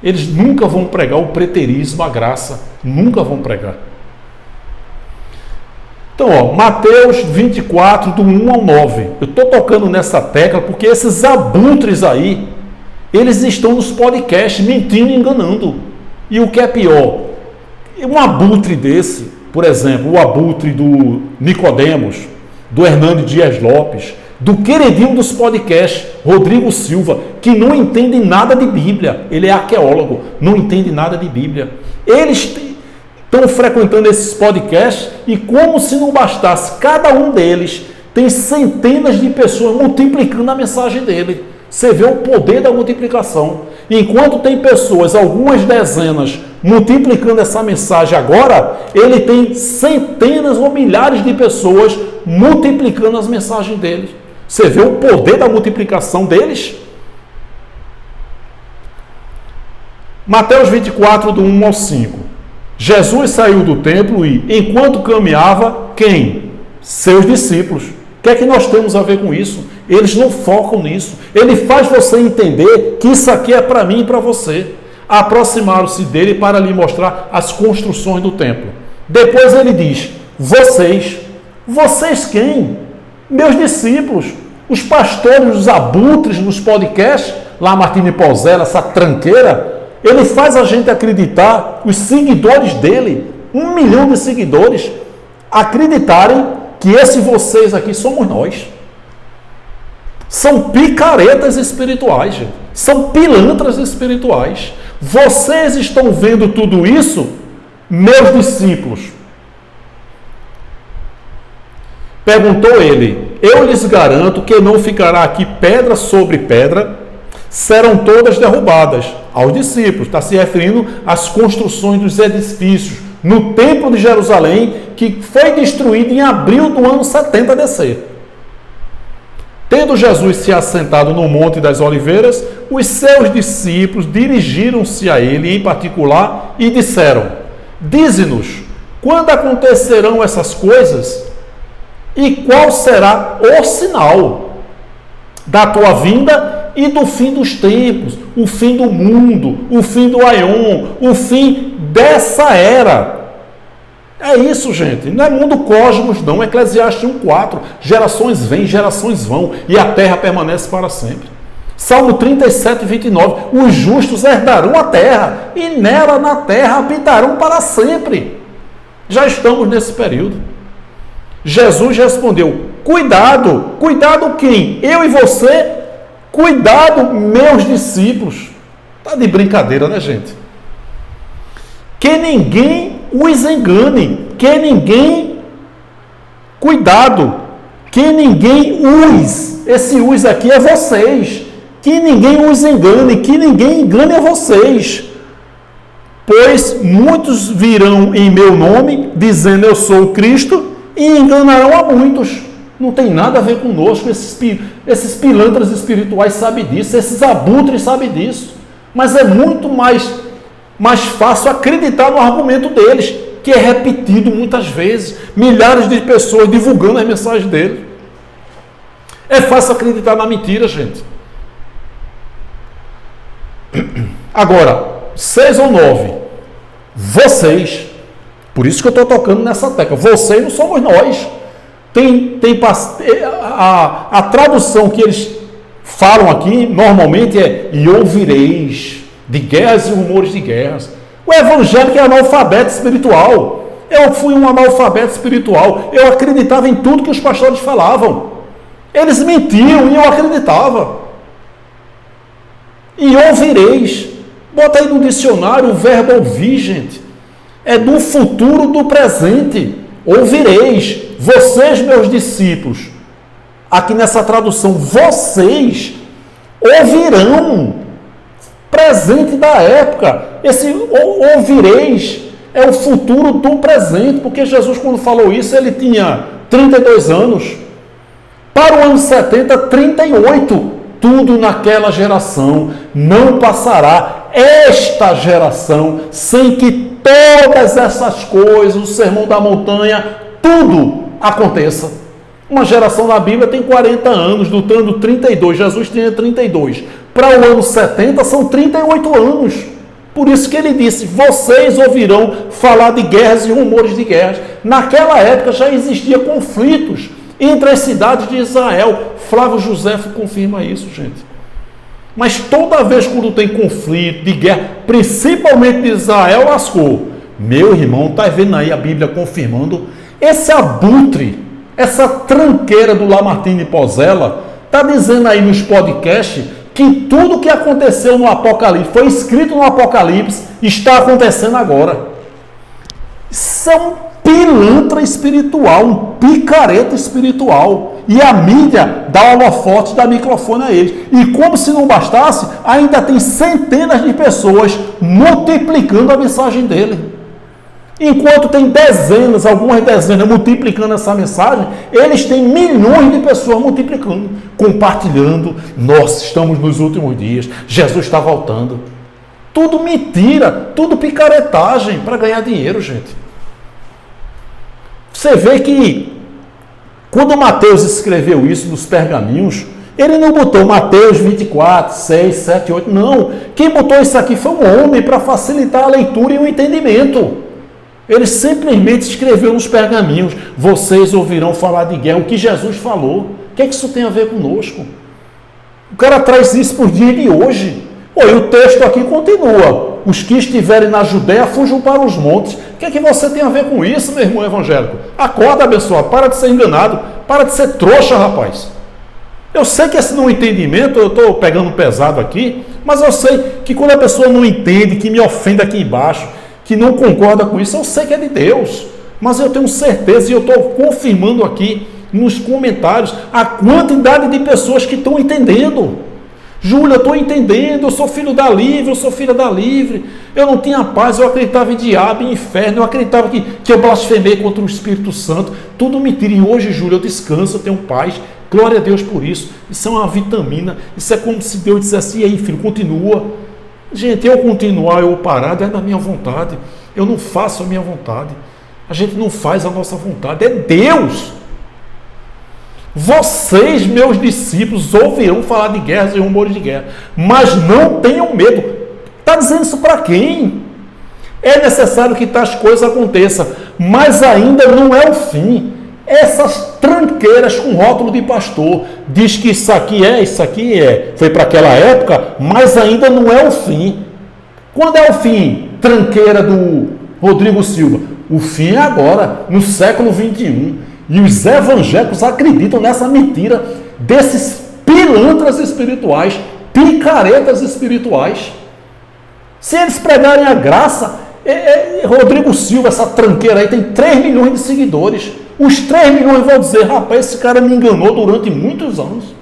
Eles nunca vão pregar o preterismo, a graça. Nunca vão pregar. Então, Mateus 24, do 1 ao 9. Eu estou tocando nessa tecla porque esses abutres aí, eles estão nos podcasts mentindo e enganando. E o que é pior, um abutre desse, por exemplo, o abutre do Nicodemos, do Hernando Dias Lopes, do queridinho dos podcasts, Rodrigo Silva, que não entende nada de Bíblia. Ele é arqueólogo, não entende nada de Bíblia. Eles estão frequentando esses podcasts e, como se não bastasse, cada um deles tem centenas de pessoas multiplicando a mensagem dele. Você vê o poder da multiplicação. Enquanto tem pessoas, algumas dezenas, multiplicando essa mensagem agora, ele tem centenas ou milhares de pessoas multiplicando as mensagens deles. Você vê o poder da multiplicação deles? Mateus 24, do 1 ao 5. Jesus saiu do templo e, enquanto caminhava, quem? Seus discípulos. O que é que nós temos a ver com isso? Eles não focam nisso. Ele faz você entender que isso aqui é para mim e para você. Aproximaram-se dele para lhe mostrar as construções do templo. Depois ele diz, vocês quem? Meus discípulos, os pastores, os abutres nos podcasts, lá Martini Pozella, essa tranqueira, ele faz a gente acreditar, os seguidores dele, 1 milhão de seguidores, acreditarem que esses vocês aqui somos nós. São picaretas espirituais, gente. São pilantras espirituais. Vocês estão vendo tudo isso, meus discípulos? Perguntou ele, eu lhes garanto que não ficará aqui pedra sobre pedra, serão todas derrubadas. Aos discípulos, está se referindo às construções dos edifícios no templo de Jerusalém, que foi destruído em abril do ano 70 DC. Tendo Jesus se assentado no Monte das Oliveiras, os seus discípulos dirigiram-se a ele em particular e disseram, dize-nos, quando acontecerão essas coisas? E qual será o sinal da tua vinda e do fim dos tempos, o fim do mundo, o fim do aion, o fim dessa era? É isso, gente. Não é mundo cosmos, não. Eclesiastes 1,4. Gerações vêm, gerações vão, e a terra permanece para sempre. Salmo 37, 29. Os justos herdarão a terra, e nela, na terra, habitarão para sempre. Já estamos nesse período. Jesus respondeu, Cuidado. Cuidado quem? Eu e você? Cuidado, meus discípulos. Tá de brincadeira, né, gente? Que ninguém os engane. Que ninguém... Cuidado. Que ninguém os... Esse os aqui é vocês. Que ninguém os engane. Que ninguém engane a vocês. Pois muitos virão em meu nome, dizendo eu sou o Cristo, e enganarão a muitos. Não tem nada a ver conosco. Esses pilantras espirituais sabem disso, esses abutres sabem disso. Mas é muito mais fácil acreditar no argumento deles, que é repetido muitas vezes, milhares de pessoas divulgando as mensagens deles. É fácil acreditar na mentira, gente. Agora, 6 ou 9, vocês, por isso que eu estou tocando nessa tecla, vocês não somos nós. A tradução que eles falam aqui, normalmente é, e ouvireis de guerras e rumores de guerras. O evangélico é analfabeto espiritual. Eu fui um analfabeto espiritual. Eu acreditava em tudo que os pastores falavam. Eles mentiam e eu acreditava. E ouvireis. Bota aí no dicionário o verbo ouvir, gente. É do futuro do presente. Ouvireis. Vocês, meus discípulos. Aqui nessa tradução, vocês ouvirão. Presente da época. Esse ouvireis é o futuro do presente. Porque Jesus, quando falou isso, ele tinha 32 anos. Para o ano 70, 38. Tudo naquela geração não passará. Esta geração, sem que todas essas coisas, o sermão da montanha, tudo aconteça. Uma geração na Bíblia tem 40 anos, lutando 32. Jesus tinha 32. Para o ano 70 são 38 anos. Por isso que ele disse, vocês ouvirão falar de guerras e rumores de guerras. Naquela época já existia conflitos entre as cidades de Israel. Flávio Josefo confirma isso, gente. Mas toda vez quando tem conflito de guerra, principalmente de Israel, lascou. Meu irmão, está vendo aí a Bíblia confirmando? Esse abutre, essa tranqueira do Lamartine Pozella, está dizendo aí nos podcasts que tudo que aconteceu no Apocalipse, foi escrito no Apocalipse, está acontecendo agora. Isso é um pilantra espiritual, um picareta espiritual. E a mídia dá holofote, dá microfone a eles. E como se não bastasse, ainda tem centenas de pessoas multiplicando a mensagem dele. Enquanto tem dezenas, algumas dezenas multiplicando essa mensagem, eles têm milhões de pessoas multiplicando, compartilhando. Nós estamos nos últimos dias, Jesus está voltando. Tudo mentira, tudo picaretagem para ganhar dinheiro, gente. Você vê que quando Mateus escreveu isso nos pergaminhos, ele não botou Mateus 24, 6, 7, 8, não. Quem botou isso aqui foi um homem para facilitar a leitura e o entendimento. Ele simplesmente escreveu nos pergaminhos, vocês ouvirão falar de guerra, o que Jesus falou. O que é que isso tem a ver conosco? O cara traz isso para o dia de hoje. E o texto aqui continua. Os que estiverem na Judéia fujam para os montes. O que é que você tem a ver com isso, meu irmão evangélico? Acorda, abençoado. Para de ser enganado. Para de ser trouxa, rapaz. Eu sei que esse não entendimento, eu estou pegando pesado aqui, mas eu sei que quando a pessoa não entende, que me ofende aqui embaixo, que não concorda com isso, eu sei que é de Deus. Mas eu tenho certeza, e eu estou confirmando aqui nos comentários, a quantidade de pessoas que estão entendendo. Júlia, eu estou entendendo, eu sou filho da livre, eu sou filha da livre, eu não tinha paz, eu acreditava em diabo, em inferno, eu acreditava que eu blasfemei contra o Espírito Santo, tudo mentira. E hoje, Júlia, eu descanso, eu tenho paz, glória a Deus por isso. Isso é uma vitamina, isso é como se Deus dissesse, e aí, filho, continua. Gente, eu continuar, eu parar, é da minha vontade, eu não faço a minha vontade, a gente não faz a nossa vontade, é Deus. Vocês, meus discípulos, ouvirão falar de guerras e rumores de guerra, mas não tenham medo. Está dizendo isso para quem? É necessário que tais coisas aconteçam, mas ainda não é o fim. Essas tranqueiras com rótulo de pastor, diz que isso aqui foi para aquela época, mas ainda não é o fim. Quando é o fim? Tranqueira do Rodrigo Silva. O fim é agora, no século 21. E os evangélicos acreditam nessa mentira desses pilantras espirituais, picaretas espirituais. Se eles pregarem a graça, Rodrigo Silva, essa tranqueira aí, tem 3 milhões de seguidores. Os 3 milhões vão dizer, rapaz, esse cara me enganou durante muitos anos.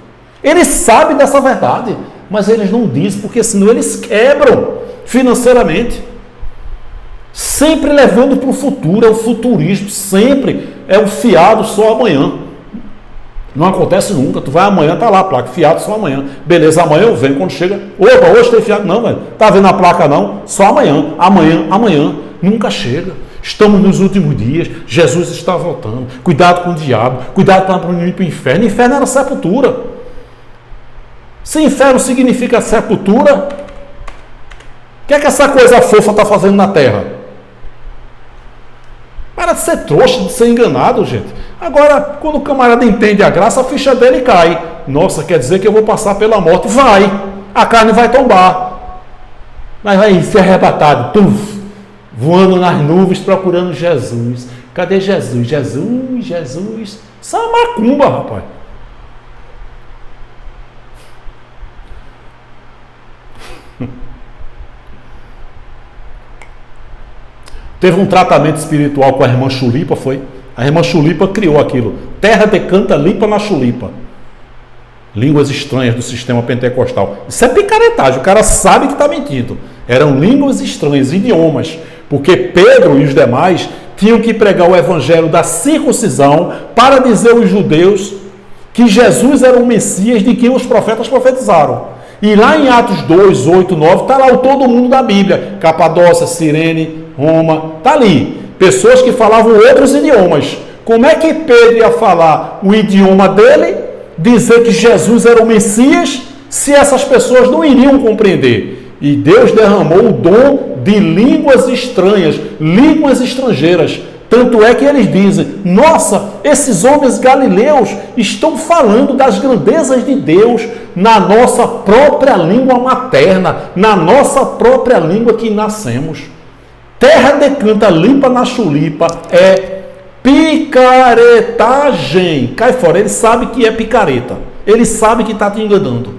Eles sabem dessa verdade, mas eles não dizem, porque senão eles quebram financeiramente. Sempre levando para o futuro, é o futurismo, sempre é o fiado só amanhã. Não acontece nunca, tu vai amanhã, tá lá a placa, fiado só amanhã. Beleza, amanhã eu venho, quando chega, opa, hoje tem fiado. Não, velho, tá vendo a placa não? Só amanhã, amanhã, nunca chega. Estamos nos últimos dias, Jesus está voltando. Cuidado com o diabo, cuidado para não ir para o inferno. Inferno era sepultura. Se inferno significa sepultura, o que é que essa coisa fofa está fazendo na terra? Para de ser trouxa, de ser enganado, gente. Agora, quando o camarada entende a graça, a ficha dele cai. Nossa, quer dizer que eu vou passar pela morte? Vai! A carne vai tombar. Mas vai ser arrebatado, voando nas nuvens, procurando Jesus. Cadê Jesus? Jesus. Isso é uma macumba, rapaz. Teve um tratamento espiritual com a irmã Chulipa, foi? A irmã Chulipa criou aquilo. Terra decanta limpa na chulipa. Línguas estranhas do sistema pentecostal. Isso é picaretagem, o cara sabe que está mentindo. Eram línguas estranhas, idiomas. Porque Pedro e os demais tinham que pregar o evangelho da circuncisão para dizer aos judeus que Jesus era o Messias de quem os profetas profetizaram. E lá em Atos 2, 8, 9, está lá o todo mundo da Bíblia. Capadócia, Cirene, Roma, está ali. Pessoas que falavam outros idiomas. Como é que Pedro ia falar o idioma dele, dizer que Jesus era o Messias, se essas pessoas não iriam compreender? E Deus derramou o dom de línguas estranhas, línguas estrangeiras. Tanto é que eles dizem, nossa, esses homens galileus estão falando das grandezas de Deus na nossa própria língua materna, na nossa própria língua que nascemos. Terra decanta limpa na chulipa é picaretagem. Cai fora, ele sabe que é picareta. Ele sabe que está te enganando.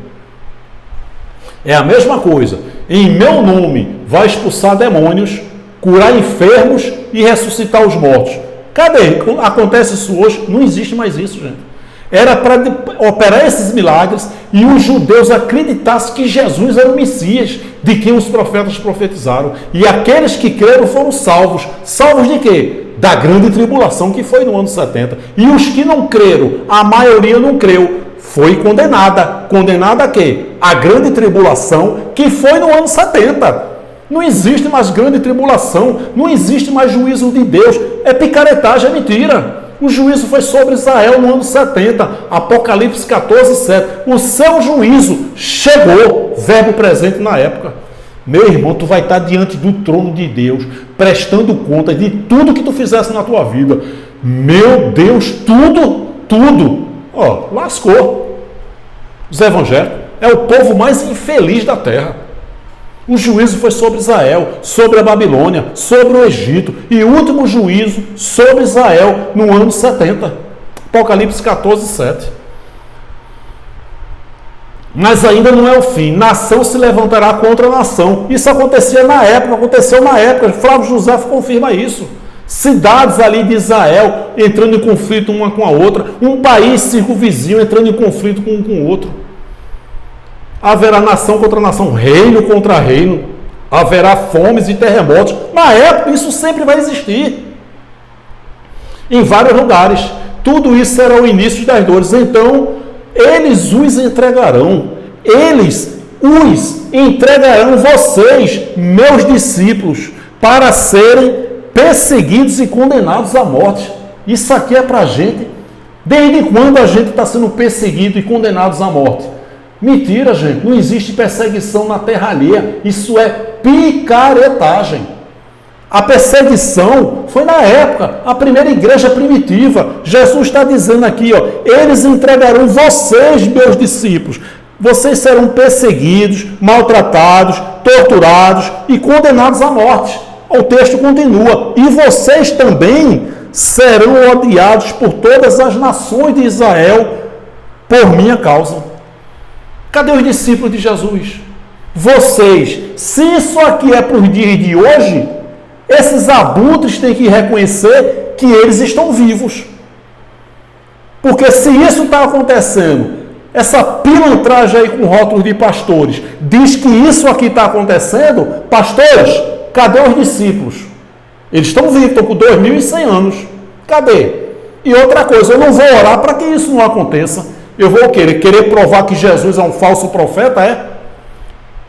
É a mesma coisa. Em meu nome vai expulsar demônios, curar enfermos e ressuscitar os mortos. Cadê? Acontece isso hoje? Não existe mais isso, gente. Era para operar esses milagres e os judeus acreditassem que Jesus era o Messias, de quem os profetas profetizaram. E aqueles que creram foram salvos. Salvos de quê? Da grande tribulação que foi no ano 70. E os que não creram, a maioria não creu, foi condenada. Condenada a quê? A grande tribulação que foi no ano 70. Não existe mais grande tribulação, não existe mais juízo de Deus. É picaretagem, é mentira. O juízo foi sobre Israel no ano 70, Apocalipse 14, 7. O seu juízo chegou, verbo presente na época. Meu irmão, tu vai estar diante do trono de Deus, prestando conta de tudo que tu fizesse na tua vida. Meu Deus, tudo. Ó, lascou. Os evangélicos é o povo mais infeliz da terra. O juízo foi sobre Israel, sobre a Babilônia, sobre o Egito. E o último juízo sobre Israel no ano 70. Apocalipse 14, 7. Mas ainda não é o fim. Nação se levantará contra nação. Isso aconteceu na época. Flávio José confirma isso. Cidades ali de Israel entrando em conflito uma com a outra. Um país circunvizinho entrando em conflito com um com o outro. Haverá nação contra nação, reino contra reino, haverá fomes e terremotos. Na época, isso sempre vai existir. Em vários lugares. Tudo isso será o início das dores. Então, eles os entregarão. Eles os entregarão vocês, meus discípulos, para serem perseguidos e condenados à morte. Isso aqui é para a gente. Desde quando a gente está sendo perseguido e condenados à morte? Mentira, gente. Não existe perseguição na terra alheia. Isso é picaretagem. A perseguição foi na época, a primeira igreja primitiva. Jesus está dizendo aqui, ó, eles entregarão vocês, meus discípulos. Vocês serão perseguidos, maltratados, torturados e condenados à morte. O texto continua. E vocês também serão odiados por todas as nações de Israel por minha causa. Cadê os discípulos de Jesus? Vocês, se isso aqui é para os dias de hoje, esses abutres têm que reconhecer que eles estão vivos. Porque se isso está acontecendo, essa pilantragem aí com rótulos de pastores diz que isso aqui está acontecendo, pastores, cadê os discípulos? Eles estão vivos, estão com 2.100 anos. Cadê? E outra coisa, eu não vou orar para que isso não aconteça. Eu vou querer provar que Jesus é um falso profeta, é?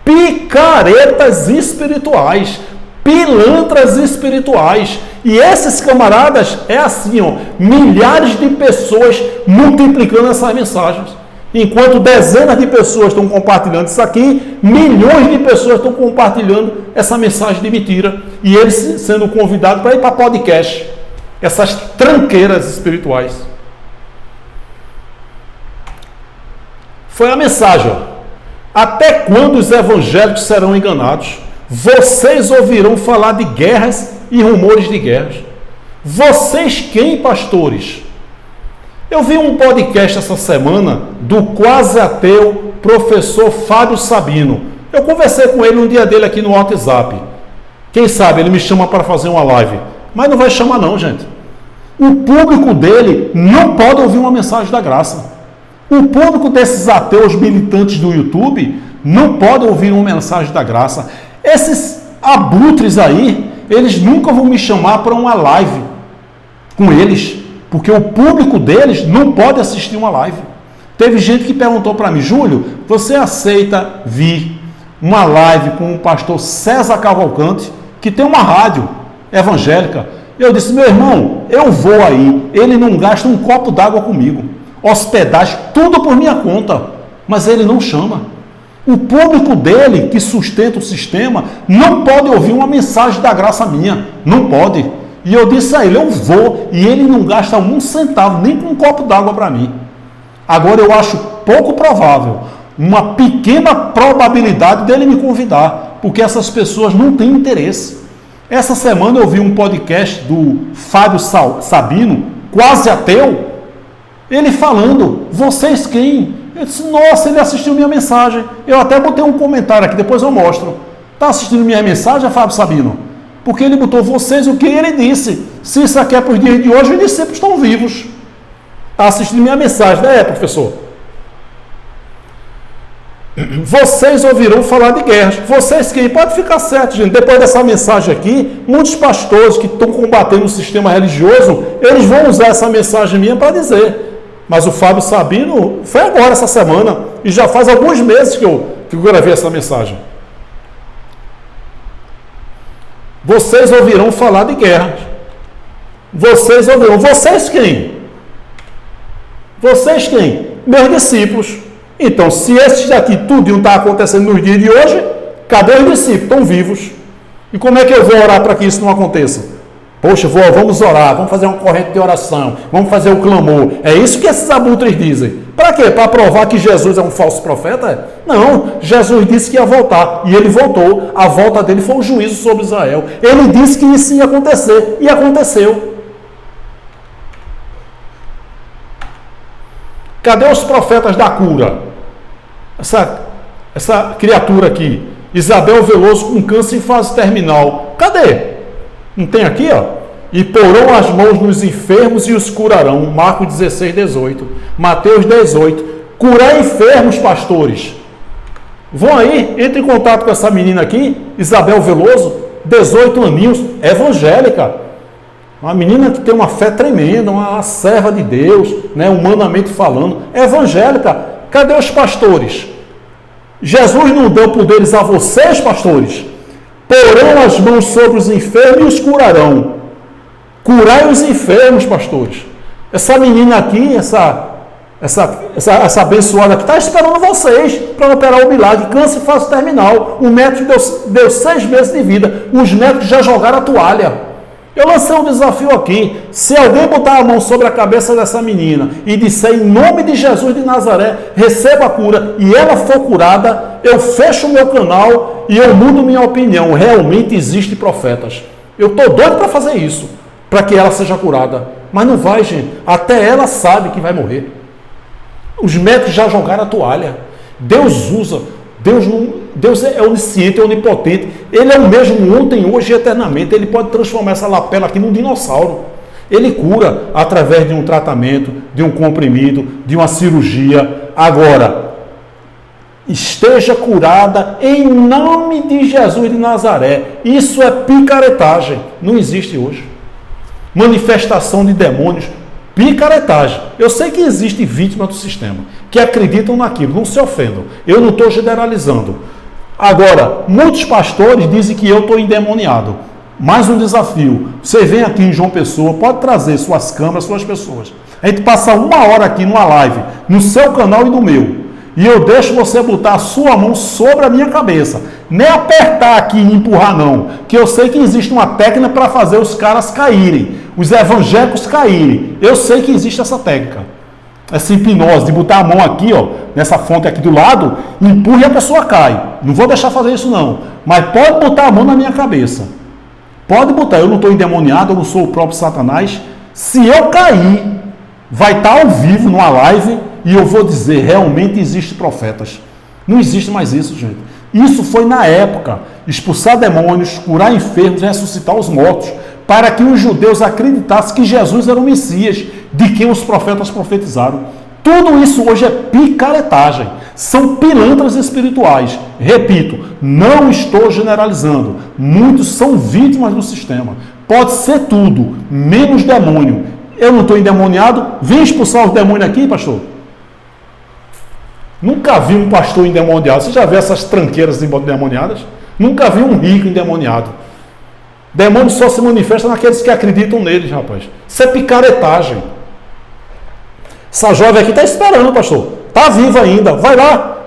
Picaretas espirituais, pilantras espirituais. E esses camaradas, é assim, ó, milhares de pessoas multiplicando essas mensagens. Enquanto dezenas de pessoas estão compartilhando isso aqui, milhões de pessoas estão compartilhando essa mensagem de mentira. E eles sendo convidados para ir para podcast. Essas tranqueiras espirituais. Foi a mensagem, ó. Até quando os evangélicos serão enganados? Vocês ouvirão falar de guerras e rumores de guerras. Vocês quem, pastores? Eu vi um podcast essa semana do quase ateu professor Fábio Sabino. Eu conversei com ele um dia dele aqui no WhatsApp. Quem sabe ele me chama para fazer uma live. Mas não vai chamar não, gente. O público dele não pode ouvir uma mensagem da graça. O público desses ateus militantes do YouTube não pode ouvir uma mensagem da graça. Esses abutres aí, eles nunca vão me chamar para uma live com eles, porque o público deles não pode assistir uma live. Teve gente que perguntou para mim, Júlio, você aceita vir uma live com o pastor César Cavalcante, que tem uma rádio evangélica? Eu disse, meu irmão, eu vou aí, ele não gasta um copo d'água comigo, hospedagem, tudo por minha conta, mas ele não chama. O público dele, que sustenta o sistema, não pode ouvir uma mensagem da graça minha, não pode. E eu disse a ele, eu vou, e ele não gasta um centavo, nem com um copo d'água para mim. Agora eu acho pouco provável, uma pequena probabilidade dele me convidar, porque essas pessoas não têm interesse. Essa semana eu vi um podcast do Fábio Sabino, quase ateu, ele falando, vocês quem? Eu disse, nossa, ele assistiu minha mensagem. Eu até botei um comentário aqui, depois eu mostro. Está assistindo minha mensagem, Fábio Sabino? Porque ele botou vocês o que ele disse. Se isso aqui é para os dias de hoje, os discípulos estão vivos. Está assistindo minha mensagem, né, professor? Vocês ouvirão falar de guerras. Vocês quem? Pode ficar certo, gente. Depois dessa mensagem aqui, muitos pastores que estão combatendo o sistema religioso, eles vão usar essa mensagem minha para dizer. Mas o Fábio Sabino foi agora, essa semana, e já faz alguns meses que eu gravei essa mensagem. Vocês ouvirão falar de guerras. Vocês ouvirão. Vocês quem? Vocês quem? Meus discípulos. Então, se esses daqui tudo não está acontecendo nos dias de hoje, cadê os discípulos? Estão vivos. E como é que eu vou orar para que isso não aconteça? Poxa, vamos orar, vamos fazer uma corrente de oração, vamos fazer o clamor. É isso que esses abutres dizem. Para quê? Para provar que Jesus é um falso profeta? Não, Jesus disse que ia voltar, e ele voltou. A volta dele foi um juízo sobre Israel. Ele disse que isso ia acontecer, e aconteceu. Cadê os profetas da cura? Essa criatura aqui, Isabel Veloso com câncer em fase terminal. Cadê? Não tem aqui, ó? E porão as mãos nos enfermos e os curarão. Marcos 16, 18. Mateus 18. Curar enfermos, pastores. Vão aí, entre em contato com essa menina aqui, Isabel Veloso, 18 aninhos, evangélica. Uma menina que tem uma fé tremenda, uma serva de Deus, né, humanamente falando, evangélica. Cadê os pastores? Jesus não deu poderes a vocês, pastores? Porão as mãos sobre os enfermos e os curarão. Curai os enfermos, pastores. Essa menina aqui, essa abençoada aqui, está esperando vocês para operar o milagre. Câncer em fase terminal. O médico deu 6 meses de vida. Os médicos já jogaram a toalha. Eu lancei um desafio aqui. Se alguém botar a mão sobre a cabeça dessa menina e disser em nome de Jesus de Nazaré, receba a cura, e ela for curada, eu fecho o meu canal e eu mudo minha opinião. Realmente existem profetas. Eu estou doido para fazer isso. para que ela seja curada. Mas não vai, gente. Até ela sabe que vai morrer. Os médicos já jogaram a toalha. Deus usa. Deus é onisciente, é onipotente. Ele é o mesmo ontem, hoje e eternamente. Ele pode transformar essa lapela aqui num dinossauro. Ele cura através de um tratamento, de um comprimido, de uma cirurgia. Agora, esteja curada em nome de Jesus de Nazaré. Isso é picaretagem. Não existe hoje. Manifestação de demônios, picaretagem. Eu sei que existe vítimas do sistema que acreditam naquilo, não se ofendam. Eu não estou generalizando. Agora, muitos pastores dizem que eu estou endemoniado. Mais um desafio. Você vem aqui em João Pessoa, pode trazer suas câmeras, suas pessoas. A gente passa 1 hora aqui numa live, no seu canal e no meu. E eu deixo você botar a sua mão sobre a minha cabeça. Nem apertar aqui e empurrar não. Que eu sei que existe uma técnica para fazer os caras caírem. Os evangélicos caírem. Eu sei que existe essa técnica. Essa hipnose de botar a mão aqui, ó, nessa fonte aqui do lado, empurra e a pessoa cai. Não vou deixar fazer isso não. Mas pode botar a mão na minha cabeça. Pode botar. Eu não estou endemoniado, eu não sou o próprio Satanás. Se eu cair, vai estar ao vivo numa live e eu vou dizer, realmente existem profetas. Não existe mais isso, gente. Isso foi na época, expulsar demônios, curar enfermos, ressuscitar os mortos, para que os judeus acreditassem que Jesus era o Messias, de quem os profetas profetizaram. Tudo isso hoje é picaretagem. São pilantras espirituais. Repito, não estou generalizando. Muitos são vítimas do sistema. Pode ser tudo, menos demônio. Eu não estou endemoniado? Vem expulsar os demônios aqui, pastor? Nunca vi um pastor endemoniado. Você já viu essas tranqueiras endemoniadas? Nunca vi um rico endemoniado. Demônio só se manifesta naqueles que acreditam neles, rapaz. Isso é picaretagem. Essa jovem aqui está esperando, pastor. Está viva ainda. Vai lá.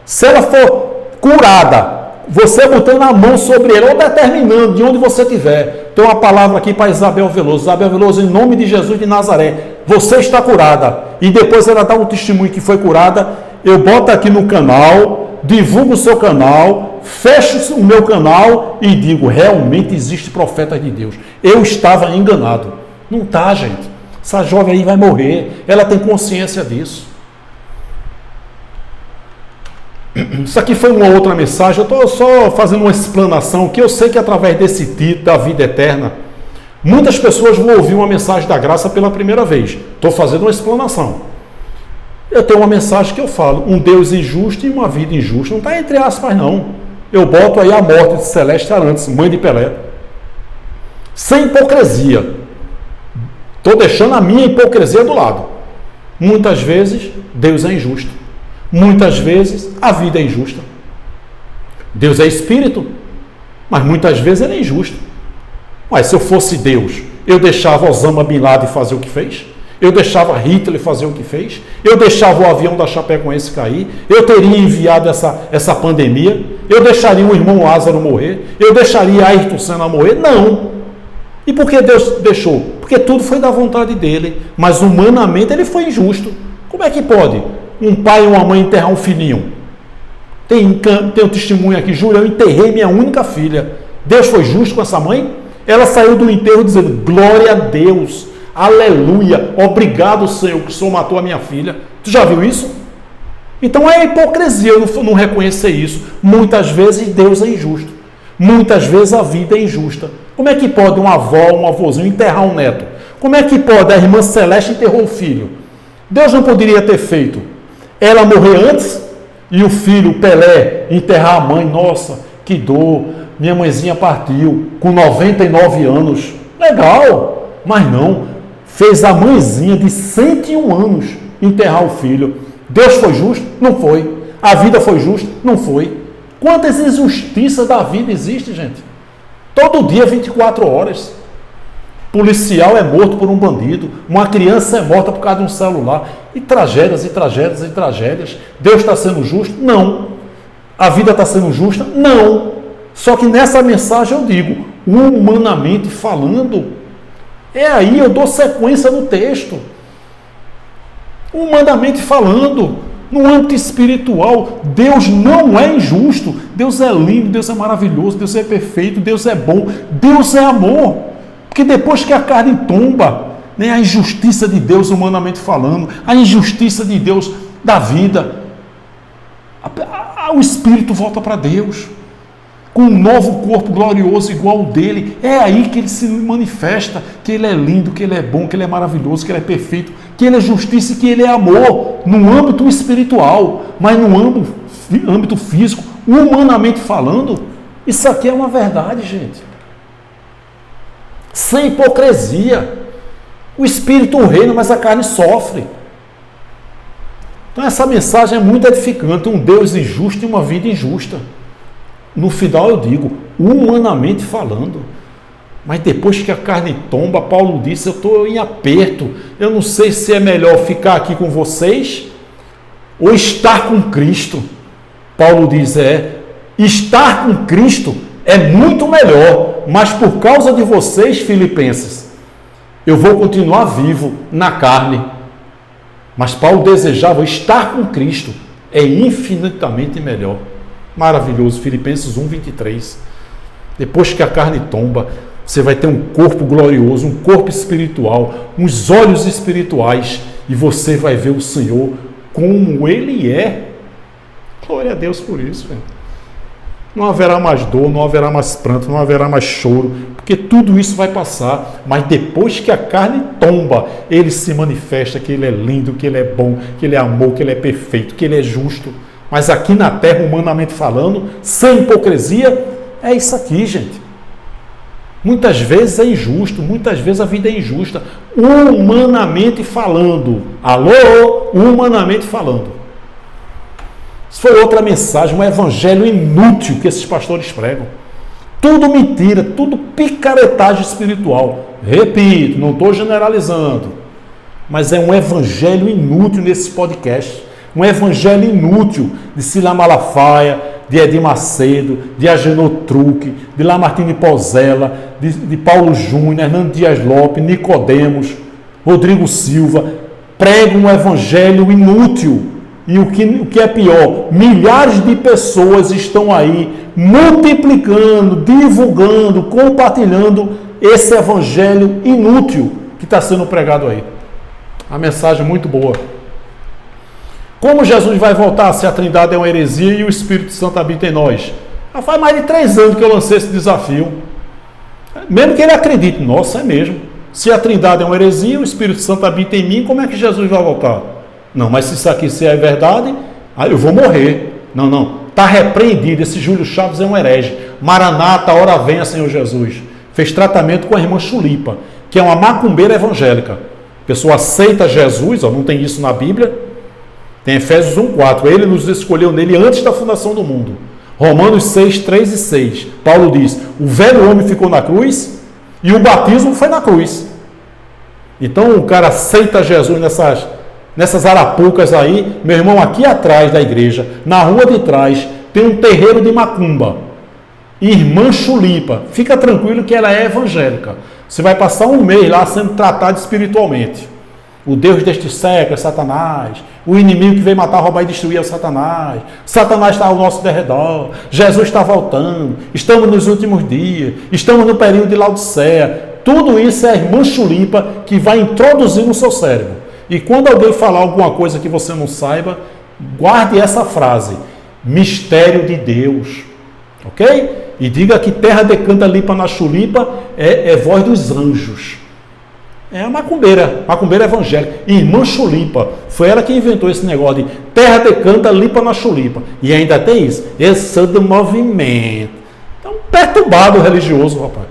Se ela for curada, você botando a mão sobre ela, ou determinando de onde você estiver. Tem uma palavra aqui para Isabel Veloso. Isabel Veloso, em nome de Jesus de Nazaré, você está curada. E depois ela dá um testemunho que foi curada. Eu boto aqui no canal, divulgo o seu canal, fecho o meu canal e digo, realmente existe profeta de Deus. Eu estava enganado. Não está, gente. Essa jovem aí vai morrer. Ela tem consciência disso. Isso aqui foi uma outra mensagem. Eu estou só fazendo uma explanação, que eu sei que através desse título da vida eterna, muitas pessoas vão ouvir uma mensagem da graça pela primeira vez. Estou fazendo uma explanação. Eu tenho uma mensagem que eu falo, um Deus injusto e uma vida injusta. Não está entre aspas, não. Eu boto aí a morte de Celeste Arantes, mãe de Pelé. Sem hipocrisia. Estou deixando a minha hipocrisia do lado. Muitas vezes, Deus é injusto. Muitas vezes, a vida é injusta. Deus é espírito, mas muitas vezes ele é injusto. Mas se eu fosse Deus, eu deixava Osama Bin Laden fazer o que fez? Eu deixava Hitler fazer o que fez? Eu deixava o avião da Chapecoense cair? Eu teria enviado essa pandemia? Eu deixaria o irmão Lázaro morrer? Eu deixaria Ayrton Senna morrer? Não. E por que Deus deixou? Porque tudo foi da vontade dele. Mas humanamente ele foi injusto. Como é que pode um pai e uma mãe enterrar um filhinho? Tem um testemunho aqui, Júlio, eu enterrei minha única filha. Deus foi justo com essa mãe? Ela saiu do enterro dizendo, glória a Deus. Aleluia, obrigado, Senhor, que o Senhor matou a minha filha. Tu já viu isso? Então é hipocrisia eu não reconhecer isso. Muitas vezes Deus é injusto. Muitas vezes a vida é injusta. Como é que pode uma avó, um avôzinho enterrar um neto? Como é que pode a irmã Celeste enterrar o filho? Deus não poderia ter feito ela morrer antes e o filho, Pelé, enterrar a mãe? Nossa, que dor, minha mãezinha partiu com 99 anos. Legal, mas não. Fez a mãezinha de 101 anos enterrar o filho. Deus foi justo? Não foi. A vida foi justa? Não foi. Quantas injustiças da vida existem, gente? Todo dia, 24 horas. Policial é morto por um bandido. Uma criança é morta por causa de um celular. E tragédias, e tragédias, e tragédias. Deus está sendo justo? Não. A vida está sendo justa? Não. Só que nessa mensagem eu digo, humanamente falando, aí eu dou sequência no texto. Humanamente falando, no âmbito espiritual, Deus não é injusto. Deus é lindo, Deus é maravilhoso, Deus é perfeito, Deus é bom, Deus é amor. Por Porque depois que a carne tomba, né, a injustiça de Deus humanamente falando, a injustiça de Deus da vida, o espírito volta para Deus, com um novo corpo glorioso igual ao dele. É aí que ele se manifesta, que ele é lindo, que ele é bom, que ele é maravilhoso, que ele é perfeito, que ele é justiça e que ele é amor, no âmbito espiritual, mas no âmbito físico, humanamente falando, isso aqui é uma verdade, gente. Sem hipocrisia. O espírito reina, mas a carne sofre. Então essa mensagem é muito edificante. Um Deus injusto e uma vida injusta. No final eu digo, humanamente falando. Mas depois que a carne tomba, Paulo disse, eu estou em aperto. Eu não sei se é melhor ficar aqui com vocês ou estar com Cristo. Paulo diz, estar com Cristo é muito melhor, mas por causa de vocês, filipenses, eu vou continuar vivo na carne. Mas Paulo desejava estar com Cristo, é infinitamente melhor. Maravilhoso, Filipenses 1:23. Depois que a carne tomba, você vai ter um corpo glorioso, um corpo espiritual, uns olhos espirituais, e você vai ver o Senhor como Ele é. Glória a Deus por isso, velho. Não haverá mais dor, não haverá mais pranto, não haverá mais choro, porque tudo isso vai passar. Mas depois que a carne tomba, Ele se manifesta que Ele é lindo, que Ele é bom, que Ele é amor, que Ele é perfeito, que Ele é justo. Mas aqui na terra, humanamente falando, sem hipocrisia, é isso aqui, gente. Muitas vezes é injusto, muitas vezes a vida é injusta, humanamente falando. Alô? Humanamente falando. Isso foi outra mensagem, um evangelho inútil que esses pastores pregam. Tudo mentira, tudo picaretagem espiritual. Repito, não estou generalizando, mas é um evangelho inútil nesse podcast. Um evangelho inútil de Sila Malafaia, de Edir Macedo, de Agenor Truque, de Lamartine Pozella, de Paulo Júnior, Hernando Dias Lopes, Nicodemos, Rodrigo Silva. Pregam um evangelho inútil. E o que é pior, milhares de pessoas estão aí multiplicando, divulgando, compartilhando esse evangelho inútil que está sendo pregado aí. A mensagem muito boa. Como Jesus vai voltar se a Trindade é uma heresia e o Espírito Santo habita em nós? Já faz mais de 3 anos que eu lancei esse desafio. Mesmo que ele acredite, nossa, é mesmo. Se a Trindade é uma heresia, o Espírito Santo habita em mim, como é que Jesus vai voltar? Não, mas se isso aqui é verdade, eu vou morrer. Não. Está repreendido. Esse Júlio Chaves é um herege. Maranata, hora venha, Senhor Jesus. Fez tratamento com a irmã Chulipa, que é uma macumbeira evangélica. A pessoa aceita Jesus, não tem isso na Bíblia. Tem Efésios 1:4. Ele nos escolheu nele antes da fundação do mundo. Romanos 6:3 e 6. Paulo diz, o velho homem ficou na cruz e o batismo foi na cruz. Então o cara aceita Jesus nessas arapucas aí. Meu irmão, aqui atrás da igreja, na rua de trás, tem um terreiro de macumba. Irmã Chulipa, fica tranquilo que ela é evangélica. Você vai passar um mês lá sendo tratado espiritualmente. O Deus deste século é Satanás. O inimigo que veio matar, roubar e destruir é o Satanás. Satanás está ao nosso derredor. Jesus está voltando. Estamos nos últimos dias. Estamos no período de Laodiceia. Tudo isso é a irmã Chulipa que vai introduzir no seu cérebro. E quando alguém falar alguma coisa que você não saiba, guarde essa frase. Mistério de Deus. Ok? E diga que terra decanta lipa na chulipa é voz dos anjos. É a macumbeira evangélica. Irmã Chulipa, foi ela que inventou esse negócio de terra decanta, lipa na chulipa. E ainda tem isso. Eu sou do movimento. É um perturbado religioso, rapaz.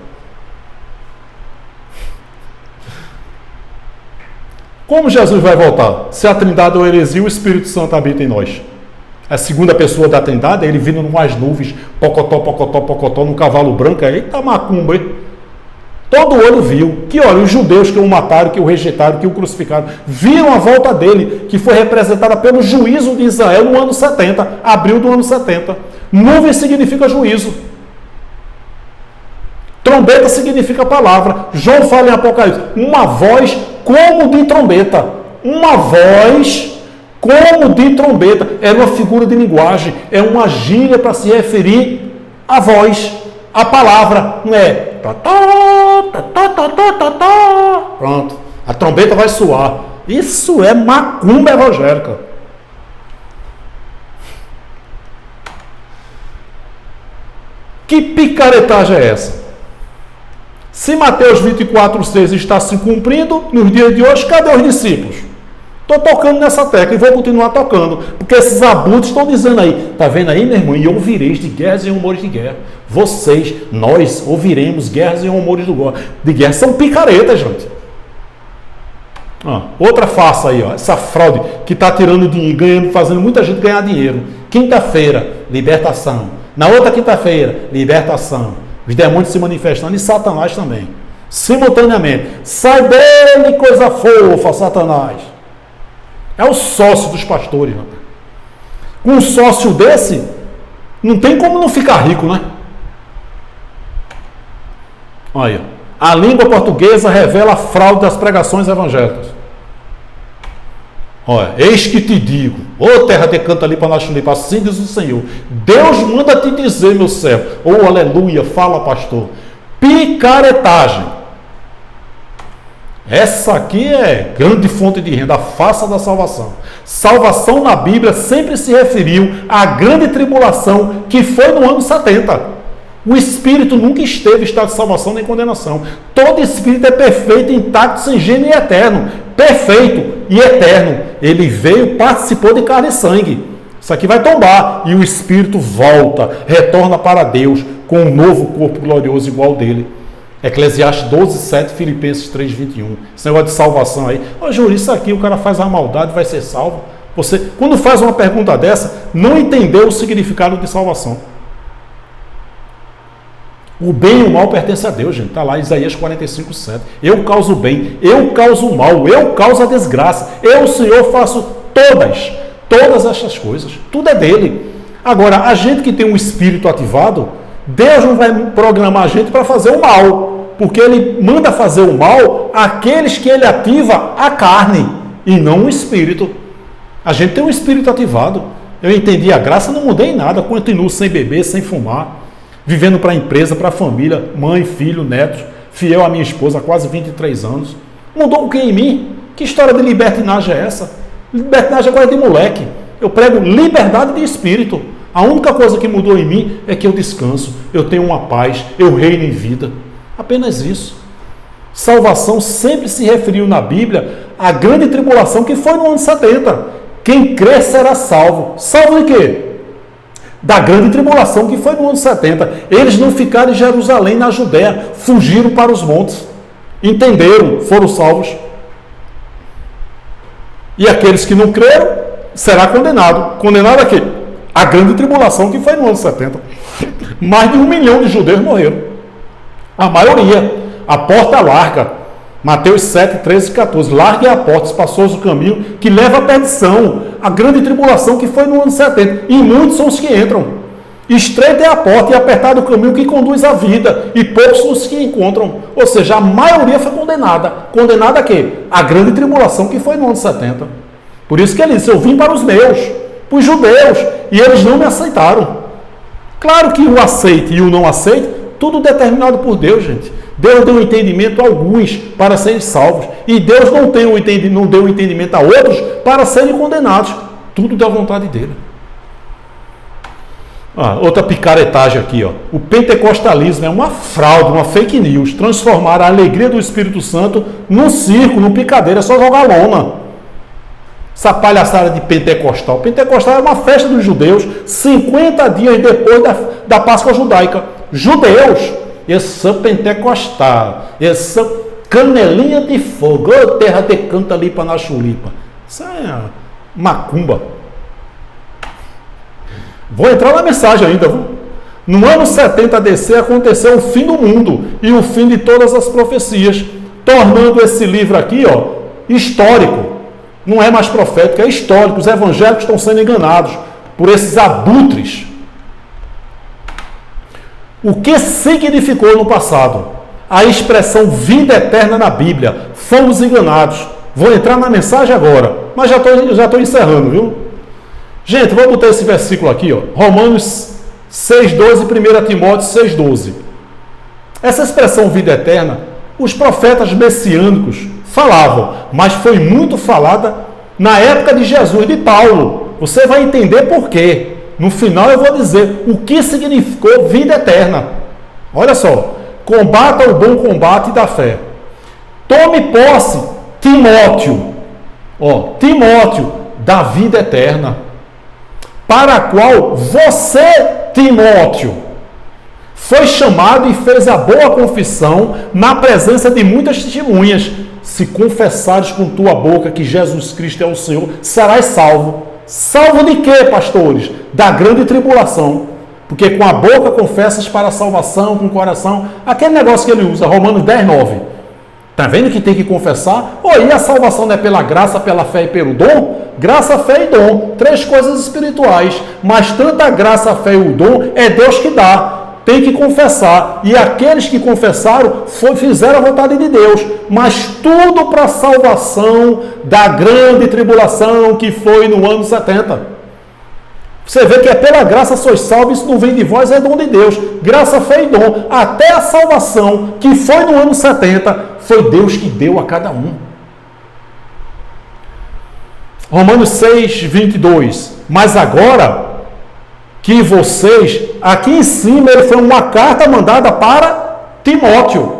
Como Jesus vai voltar? Se a Trindade é uma heresia, o Espírito Santo habita em nós. A segunda pessoa da Trindade, ele vindo numas nuvens, pocotó, num cavalo branco. Eita macumba, hein? Todo olho viu. Que olha, os judeus que o mataram, que o rejeitaram, que o crucificaram, viram a volta dele, que foi representada pelo juízo de Israel no ano 70, abril do ano 70. Nuvem significa juízo. Trombeta significa palavra. João fala em Apocalipse, uma voz como de trombeta. Uma voz como de trombeta. É uma figura de linguagem, é uma gíria para se referir à voz, à palavra. Não é Pronto. A trombeta vai soar. Isso é macumba evangélica. Que picaretagem é essa? Se Mateus 24,6 está se cumprindo nos dias de hoje, cadê os discípulos? Estou tocando nessa tecla e vou continuar tocando, porque esses abutres estão dizendo aí, tá vendo aí, meu irmão? E ouvireis de guerras e rumores de guerra. Vocês, nós ouviremos guerras e rumores de guerra. São picaretas, gente. Outra farsa aí, essa fraude que está tirando dinheiro, ganhando, fazendo muita gente ganhar dinheiro. Quinta-feira, libertação. Na outra quinta-feira, libertação. Os demônios se manifestando e Satanás também. Simultaneamente. Sai dele, coisa fofa, Satanás. É o sócio dos pastores. Rapaz. Com um sócio desse, não tem como não ficar rico, né? Olha, a língua portuguesa revela a fraude das pregações evangélicas. Olha, eis que te digo, ô terra de canta ali para Nachulipa, assim diz o Senhor. Deus manda te dizer, meu servo, ô aleluia, fala pastor. Picaretagem. Essa aqui é grande fonte de renda, a farsa da salvação. Salvação na Bíblia sempre se referiu à grande tribulação que foi no ano 70. O espírito nunca esteve em estado de salvação nem condenação. Todo espírito é perfeito, intacto, sem gênero e eterno. Perfeito e eterno. Ele veio, participou de carne e sangue. Isso aqui vai tombar. E o espírito volta, retorna para Deus com um novo corpo glorioso igual dele. Eclesiastes 12:7, Filipenses 3:21. Esse negócio de salvação aí. Ô, Júlio, isso aqui o cara faz a maldade, vai ser salvo. Você, quando faz uma pergunta dessa, não entendeu o significado de salvação. O bem e o mal pertencem a Deus, gente. Está lá Isaías 45:7. Eu causo o bem, eu causo o mal, eu causo a desgraça. Eu, Senhor, faço todas essas coisas. Tudo é dele. Agora, a gente que tem um espírito ativado, Deus não vai programar a gente para fazer o mal, porque ele manda fazer o mal àqueles que ele ativa a carne e não o espírito. A gente tem um espírito ativado. Eu entendi a graça, não mudei nada, continuo sem beber, sem fumar, vivendo para a empresa, para a família, mãe, filho, netos, fiel à minha esposa há quase 23 anos. Mudou o que em mim? Que história de libertinagem é essa? Libertinagem agora é de moleque. Eu prego liberdade de espírito. A única coisa que mudou em mim é que eu descanso, eu tenho uma paz, eu reino em vida. Apenas isso. Salvação sempre se referiu na Bíblia à grande tribulação que foi no ano 70. Quem crer será salvo. Salvo de quê? Da grande tribulação que foi no ano 70. Eles não ficaram em Jerusalém, na Judéia, fugiram para os montes. Entenderam, foram salvos. E aqueles que não creram, será condenado. Condenado a quê? A grande tribulação que foi no ano 70. Mais de 1 milhão de judeus morreram. A maioria. A porta larga. Mateus 7, 13 e 14. Largue a porta, espaçoso o caminho que leva à perdição. A grande tribulação que foi no ano 70. E muitos são os que entram. Estreita é a porta e apertado o caminho que conduz à vida. E poucos são os que encontram. Ou seja, a maioria foi condenada. Condenada a quê? A grande tribulação que foi no ano 70. Por isso que ele disse, eu vim para os meus, para os judeus, e eles não me aceitaram. Claro que o aceite e o não aceite, tudo determinado por Deus, gente. Deus deu entendimento a alguns para serem salvos. E Deus não deu entendimento a outros para serem condenados. Tudo da vontade dele. Outra picaretagem aqui. O pentecostalismo é uma fraude, uma fake news. Transformar a alegria do Espírito Santo num circo, num picadeiro. É só jogar lona. Essa palhaçada de pentecostal. Pentecostal é uma festa dos judeus 50 dias depois da Páscoa judaica. Judeus, eles são pentecostal, eles são canelinha de fogo, ô terra de canta ali para Nachulipa. Isso é macumba. Vou entrar na mensagem ainda. Viu? No ano 70 AD aconteceu o fim do mundo e o fim de todas as profecias, tornando esse livro aqui histórico. Não é mais profético, é histórico. Os evangélicos estão sendo enganados por esses abutres. O que significou no passado? A expressão vida eterna na Bíblia. Fomos enganados. Vou entrar na mensagem agora, mas já estou encerrando, viu? Gente, vou botar esse versículo aqui, Romanos 6,12 e 1 Timóteo 6,12. Essa expressão vida eterna Os profetas messiânicos falavam, mas foi muito falada na época de Jesus, de Paulo. Você vai entender por quê. No final eu vou dizer o que significou vida eterna. Olha só. Combata o bom combate da fé. Tome posse, Timóteo. Timóteo, da vida eterna. Para a qual você, Timóteo, foi chamado e fez a boa confissão na presença de muitas testemunhas. Se confessares com tua boca que Jesus Cristo é o Senhor, serás salvo. Salvo de quê, pastores? Da grande tribulação. Porque com a boca confessas para a salvação, com o coração. Aquele negócio que ele usa, Romanos 10, 9. Está vendo que tem que confessar? E a salvação não é pela graça, pela fé e pelo dom? Graça, fé e dom. 3 coisas espirituais. Mas tanto a graça, a fé e o dom é Deus que dá. Tem que confessar. E aqueles que confessaram fizeram a vontade de Deus. Mas tudo para a salvação da grande tribulação que foi no ano 70. Você vê que é pela graça sois salvos, isso não vem de vós, é dom de Deus. Graça, fé e dom. Até a salvação que foi no ano 70, foi Deus que deu a cada um. Romanos 6, 22. Mas agora que vocês, aqui em cima, ele foi uma carta mandada para Timóteo.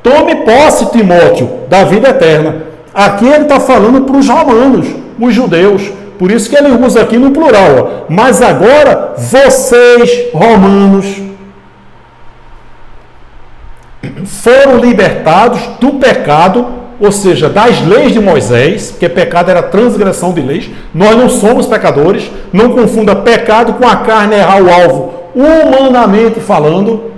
Tome posse, Timóteo, da vida eterna. Aqui ele está falando para os romanos, os judeus. Por isso que ele usa aqui no plural. Mas agora, vocês, romanos, foram libertados do pecado, ou seja, das leis de Moisés, porque pecado era transgressão de leis. Nós não somos pecadores. Não confunda pecado com a carne errar o alvo, humanamente falando.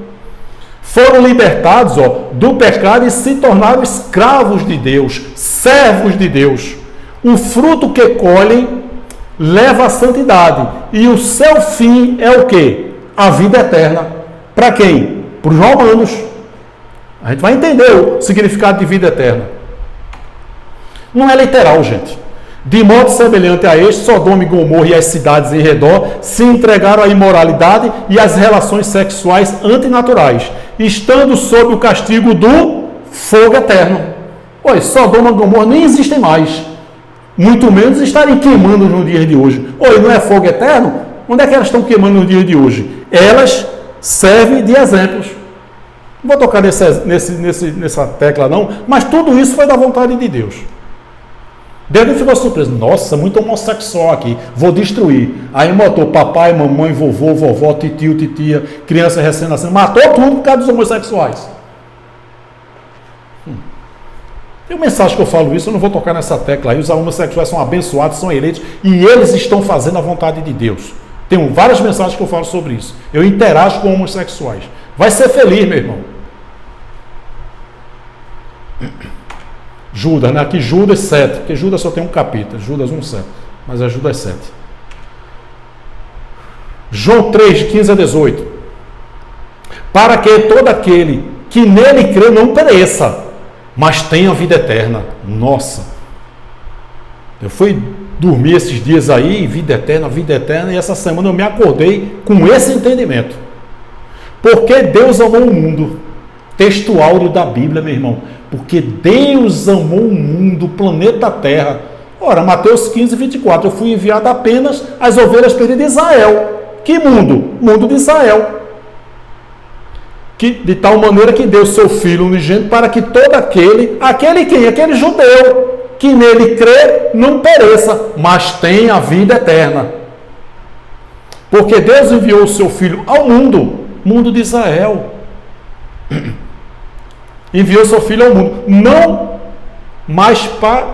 Foram libertados do pecado e se tornaram escravos de Deus, servos de Deus. O fruto que colhem leva à santidade. E o seu fim é o quê? A vida eterna. Para quem? Para os romanos. A gente vai entender o significado de vida eterna. Não é literal, gente. De modo semelhante a este, Sodoma e Gomorra e as cidades em redor se entregaram à imoralidade e às relações sexuais antinaturais, estando sob o castigo do fogo eterno. Sodoma e Gomorra nem existem mais. Muito menos estarem queimando no dia de hoje. Não é fogo eterno? Onde é que elas estão queimando no dia de hoje? Elas servem de exemplos. Não vou tocar nessa tecla não, mas tudo isso foi da vontade de Deus. Deus ficou surpreso. Nossa, muito homossexual aqui. Vou destruir. Aí matou papai, mamãe, vovô, vovó, titio, titia, criança recém-nascida. Matou tudo por causa dos homossexuais. Tem uma mensagem que eu falo isso, eu não vou tocar nessa tecla aí. Os homossexuais são abençoados, são eleitos e eles estão fazendo a vontade de Deus. Tenho várias mensagens que eu falo sobre isso. Eu interajo com homossexuais. Vai ser feliz, meu irmão. Judas, né? Aqui Judas 7, porque Judas só tem um capítulo, Judas 1:7, mas é Judas 7. João 3, 15 a 18. Para que todo aquele que nele crê não pereça, mas tenha vida eterna. Nossa! Eu fui dormir esses dias aí, vida eterna, e essa semana eu me acordei com esse entendimento. Porque Deus amou o mundo. Texto áureo da Bíblia, meu irmão. Porque Deus amou o mundo, o planeta Terra. Ora, Mateus 15, 24. Eu fui enviado apenas às ovelhas perdidas de Israel. Que mundo? Mundo de Israel. De tal maneira que deu seu Filho unigênito para que todo aquele quem? Aquele judeu que nele crê não pereça, mas tenha a vida eterna. Porque Deus enviou o seu Filho ao mundo de Israel. Enviou seu Filho ao mundo, não mais para...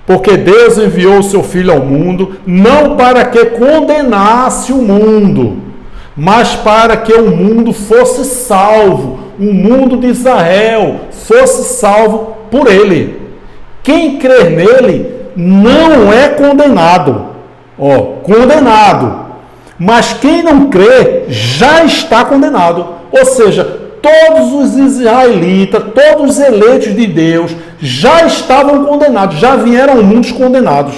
Porque Deus enviou o seu Filho ao mundo, não para que condenasse o mundo, mas para que o mundo fosse salvo, o mundo de Israel fosse salvo por ele. Quem crer nele não é condenado, condenado, mas quem não crê já está condenado. Ou seja, todos os israelitas, todos os eleitos de Deus já estavam condenados, já vieram ao mundo condenados.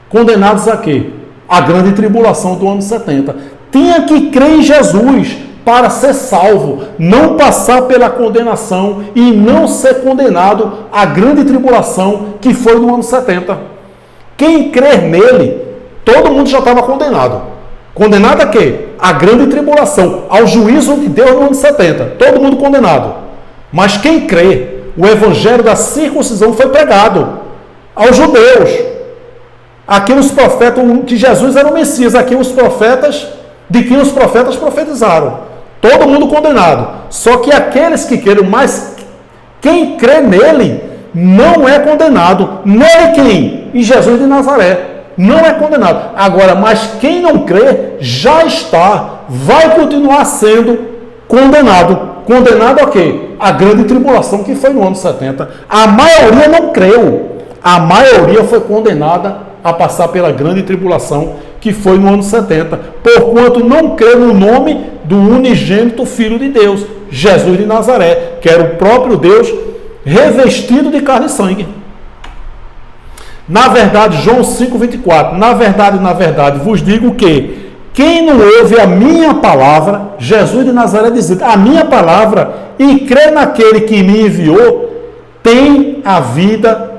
Condenados a quê? A grande tribulação do ano 70. Tinha que crer em Jesus para ser salvo, não passar pela condenação e não ser condenado à grande tribulação que foi no ano 70. Quem crer nele, todo mundo já estava condenado. Condenado a quê? A grande tribulação, ao juízo de Deus no ano 70. Todo mundo condenado. Mas quem crê, o evangelho da circuncisão foi pregado aos judeus. Aqui os profetas, que Jesus era o Messias, aqui os profetas, de quem os profetas profetizaram. Todo mundo condenado. Só que aqueles que creram, mas quem crê nele não é condenado. Nele quem? Em Jesus de Nazaré. Não é condenado. Agora, mas quem não crê já está, vai continuar sendo condenado. Condenado a quê? A grande tribulação que foi no ano 70. A maioria não creu. A maioria foi condenada a passar pela grande tribulação que foi no ano 70, porquanto não crê no nome do unigênito Filho de Deus, Jesus de Nazaré, que era o próprio Deus revestido de carne e sangue. Na verdade, João 5,24, na verdade, vos digo que quem não ouve a minha palavra, Jesus de Nazaré dizendo, a minha palavra, e crê naquele que me enviou, tem a vida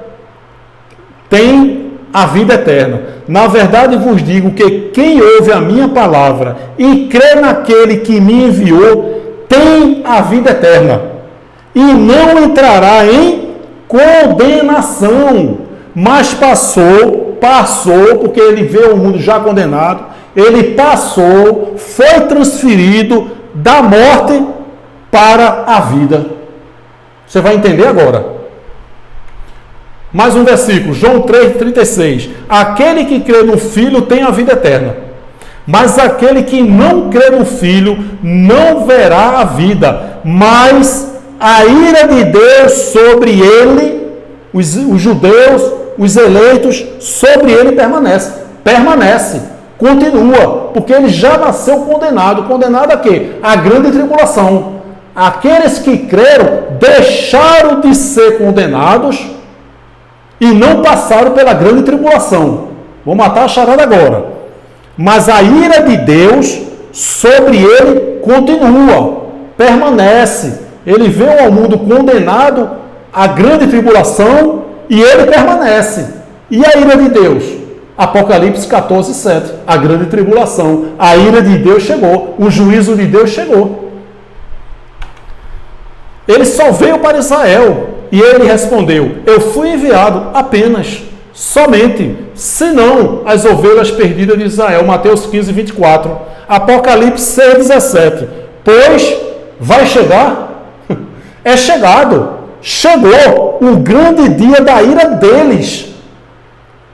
eterna. Na verdade vos digo que quem ouve a minha palavra e crê naquele que me enviou, tem a vida eterna. E não entrará em condenação, mas passou, porque ele veio ao mundo já condenado, ele passou, foi transferido da morte para a vida. Você vai entender agora. Mais um versículo, João 3,36. Aquele que crê no Filho tem a vida eterna, mas aquele que não crê no Filho não verá a vida, mas a ira de Deus sobre ele, os judeus, os eleitos, sobre ele permanece, continua, porque ele já nasceu condenado. Condenado a quê? A grande tribulação. Aqueles que creram deixaram de ser condenados e não passaram pela grande tribulação. Vou matar a charada agora. Mas a ira de Deus sobre ele continua, permanece. Ele veio ao mundo condenado à grande tribulação e ele permanece. E a ira de Deus? Apocalipse 14:7. A grande tribulação. A ira de Deus chegou. O juízo de Deus chegou. Ele só veio para Israel. E ele respondeu, eu fui enviado apenas, somente, senão as ovelhas perdidas de Israel. Mateus 15:24. Apocalipse 6:17. Pois vai chegar, é chegado, chegou o grande dia da ira deles.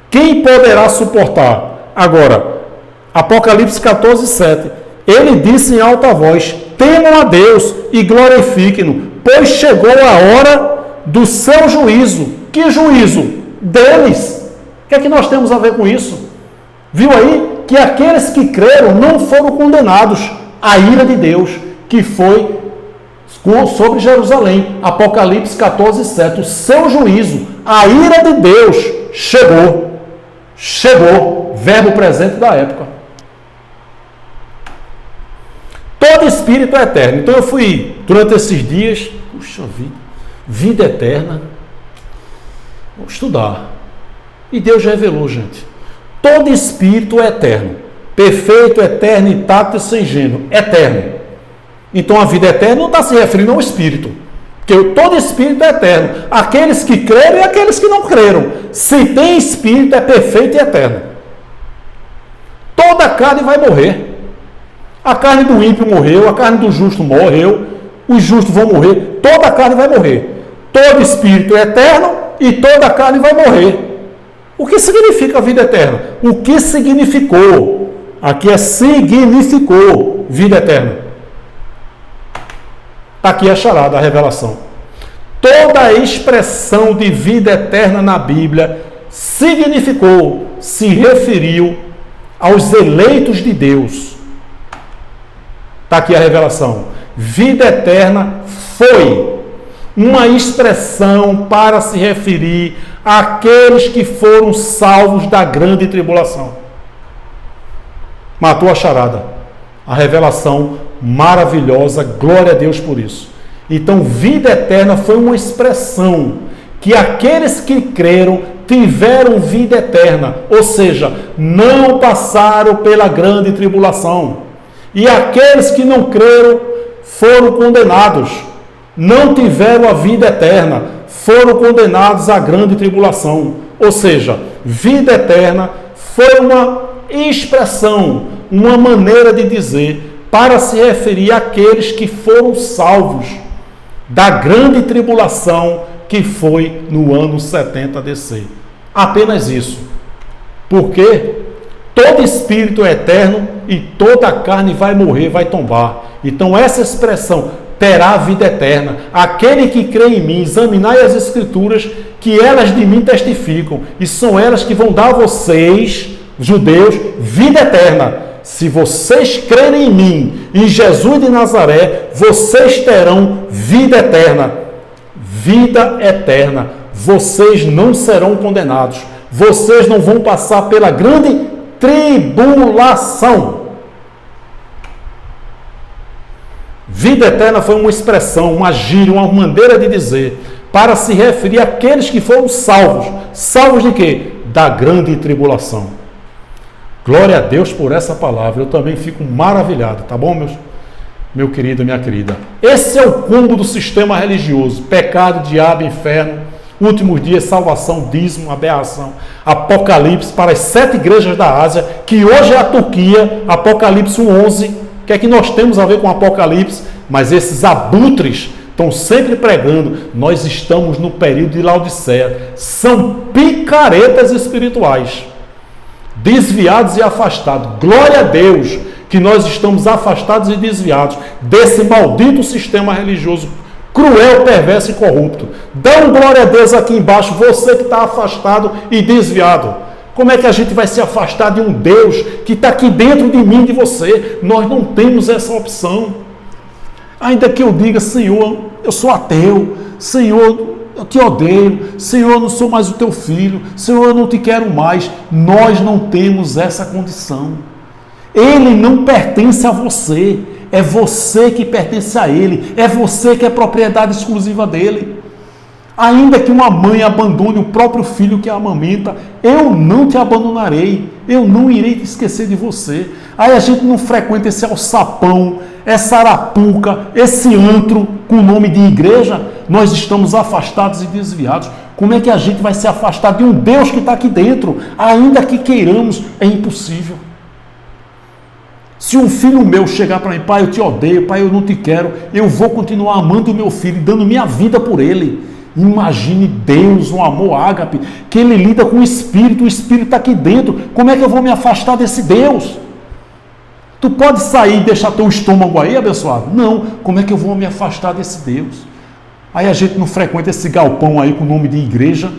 Quem poderá suportar? Agora, Apocalipse 14:7. Ele disse em alta voz, temam a Deus e glorifiquem-no, pois chegou a hora do seu juízo. Que juízo? Deles. O que é que nós temos a ver com isso? Viu aí? Que aqueles que creram não foram condenados à ira de Deus, que foi sobre Jerusalém. Apocalipse 14:7. O seu juízo, a ira de Deus chegou. Chegou. Verbo presente da época. Todo espírito é eterno. Então eu fui, durante esses dias, puxa vida eterna, vou estudar. E Deus revelou, gente. Todo espírito é eterno. Perfeito, eterno, intacto e sem gênero. Eterno. Então a vida eterna não está se referindo ao espírito. Porque todo espírito é eterno. Aqueles que creram e aqueles que não creram. Se tem espírito, é perfeito e eterno. Toda a carne vai morrer. A carne do ímpio morreu, a carne do justo morreu, os justos vão morrer, toda a carne vai morrer. Todo espírito é eterno e toda a carne vai morrer. O que significa a vida eterna? O que significou? Aqui é significou vida eterna. Está aqui a charada, a revelação. Toda a expressão de vida eterna na Bíblia significou, se referiu aos eleitos de Deus. Está aqui a revelação. Vida eterna foi uma expressão para se referir àqueles que foram salvos da grande tribulação. Matou a charada. A revelação maravilhosa, glória a Deus por isso. Então, vida eterna foi uma expressão que aqueles que creram tiveram vida eterna, ou seja, não passaram pela grande tribulação. E aqueles que não creram foram condenados, não tiveram a vida eterna, foram condenados à grande tribulação. Ou seja, vida eterna foi uma expressão, uma maneira de dizer para se referir àqueles que foram salvos da grande tribulação que foi no ano 70 DC. Apenas isso. Porque todo espírito é eterno e toda carne vai morrer, vai tombar. Então essa expressão terá vida eterna. Aquele que crê em mim, examinai as escrituras, que elas de mim testificam, e são elas que vão dar a vocês, judeus, vida eterna. Se vocês crerem em mim, em Jesus de Nazaré, vocês terão vida eterna. Vida eterna. Vocês não serão condenados. Vocês não vão passar pela grande tribulação. Vida eterna foi uma expressão, uma gíria, uma maneira de dizer, para se referir àqueles que foram salvos. Salvos de quê? Da grande tribulação. Glória a Deus por essa palavra. Eu também fico maravilhado, tá bom, meu querido, minha querida? Esse é o cúmulo do sistema religioso. Pecado, diabo, inferno, últimos dias, salvação, dízimo, aberração. Apocalipse para as 7 igrejas da Ásia, que hoje é a Turquia, Apocalipse 11. O que é que nós temos a ver com Apocalipse? Mas esses abutres estão sempre pregando, nós estamos no período de Laodiceia. São picaretas espirituais, desviados e afastados. Glória a Deus que nós estamos afastados e desviados desse maldito sistema religioso cruel, perverso e corrupto. Dá um glória a Deus aqui embaixo, você que está afastado e desviado. Como é que a gente vai se afastar de um Deus que está aqui dentro de mim, de você? Nós não temos essa opção. Ainda que eu diga, Senhor, eu sou ateu, Senhor, eu te odeio, Senhor, eu não sou mais o teu filho, Senhor, eu não te quero mais. Nós não temos essa condição. Ele não pertence a você, é você que pertence a ele, é você que é propriedade exclusiva dele. Ainda que uma mãe abandone o próprio filho que a amamenta, eu não te abandonarei, eu não irei te esquecer de você. Aí a gente não frequenta esse alçapão, essa arapuca, esse antro com o nome de igreja. Nós estamos afastados e desviados. Como é que a gente vai se afastar de um Deus que está aqui dentro? Ainda que queiramos, é impossível. Se um filho meu chegar para mim, pai, eu te odeio, pai, eu não te quero, eu vou continuar amando o meu filho e dando minha vida por ele. Imagine Deus, um amor ágape, que ele lida com o Espírito está aqui dentro. Como é que eu vou me afastar desse Deus? Tu pode sair e deixar teu estômago aí, abençoado? Não, como é que eu vou me afastar desse Deus? Aí a gente não frequenta esse galpão aí com o nome de igreja,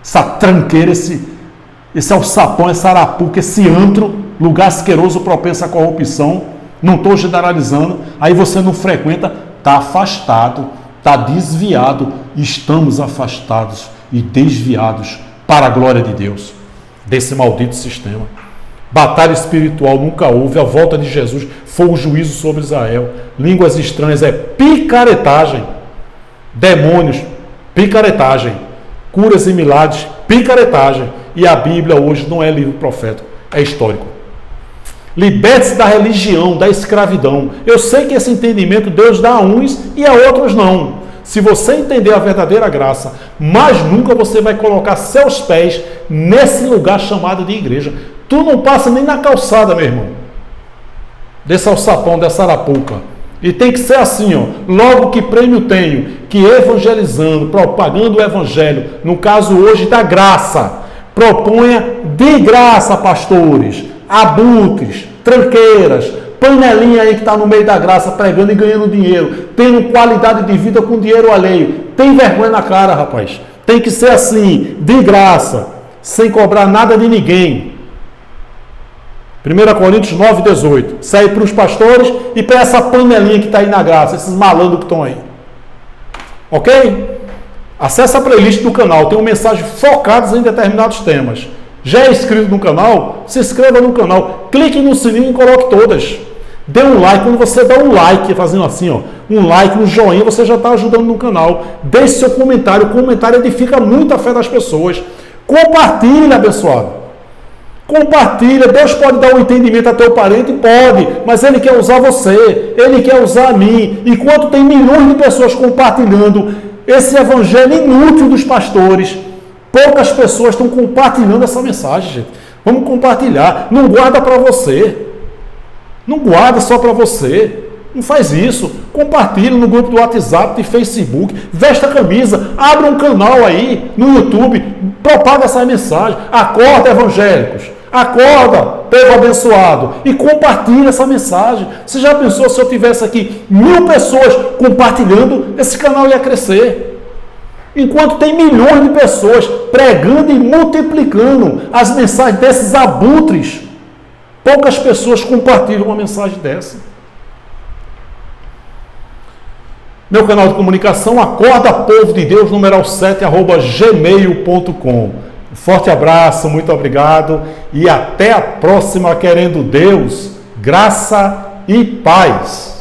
essa tranqueira, esse alçapão, essa arapuca, esse antro, lugar asqueroso propenso à corrupção. Não estou generalizando. Aí você não frequenta, está afastado, está desviado. Estamos afastados e desviados para a glória de Deus, desse maldito sistema. Batalha espiritual nunca houve. A volta de Jesus foi o juízo sobre Israel. Línguas estranhas é picaretagem. Demônios, picaretagem. Curas e milagres, picaretagem. E a Bíblia hoje não é livro profético, é histórico. Liberte-se da religião, da escravidão. Eu sei que esse entendimento Deus dá a uns e a outros não. Se você entender a verdadeira graça, mas nunca você vai colocar seus pés nesse lugar chamado de igreja. Tu não passa nem na calçada, meu irmão, desse alçapão, dessa arapuca. E tem que ser assim, ó. Logo que prêmio tenho, que evangelizando, propagando o evangelho, no caso hoje da graça, proponha de graça, pastores, abutres, tranqueiras, panelinha aí que está no meio da graça, pregando e ganhando dinheiro, tendo qualidade de vida com dinheiro alheio. Tem vergonha na cara, rapaz. Tem que ser assim, de graça, sem cobrar nada de ninguém. 1 Coríntios 9, 18. Isso aí para os pastores e para essa panelinha que está aí na graça, esses malandros que estão aí. Ok? Acesse a playlist do canal, tem mensagens focadas em determinados temas. Já é inscrito no canal? Se inscreva no canal, clique no sininho e coloque todas. Dê um like. Quando você dá um like, fazendo assim, ó, um like, um joinha, você já está ajudando no canal. Deixe seu comentário. O comentário edifica muito a fé das pessoas. Compartilha, abençoado. Compartilha. Deus pode dar um entendimento a teu parente? Pode. Mas Ele quer usar você. Ele quer usar a mim. Enquanto tem milhões de pessoas compartilhando esse evangelho inútil dos pastores, poucas pessoas estão compartilhando essa mensagem, gente. Vamos compartilhar. Não guarda para você. Não guarda só para você. Não faz isso. Compartilha no grupo do WhatsApp, de Facebook. Veste a camisa. Abre um canal aí no YouTube. Propaga essa mensagem. Acorda, evangélicos. Acorda, povo abençoado. E compartilha essa mensagem. Você já pensou se eu tivesse aqui 1000 pessoas compartilhando? Esse canal ia crescer. Enquanto tem milhões de pessoas pregando e multiplicando as mensagens desses abutres, poucas pessoas compartilham uma mensagem dessa. Meu canal de comunicação, Acorda Povo de Deus, numeral 7, @gmail.com. Um forte abraço, muito obrigado e até a próxima, querendo Deus, graça e paz.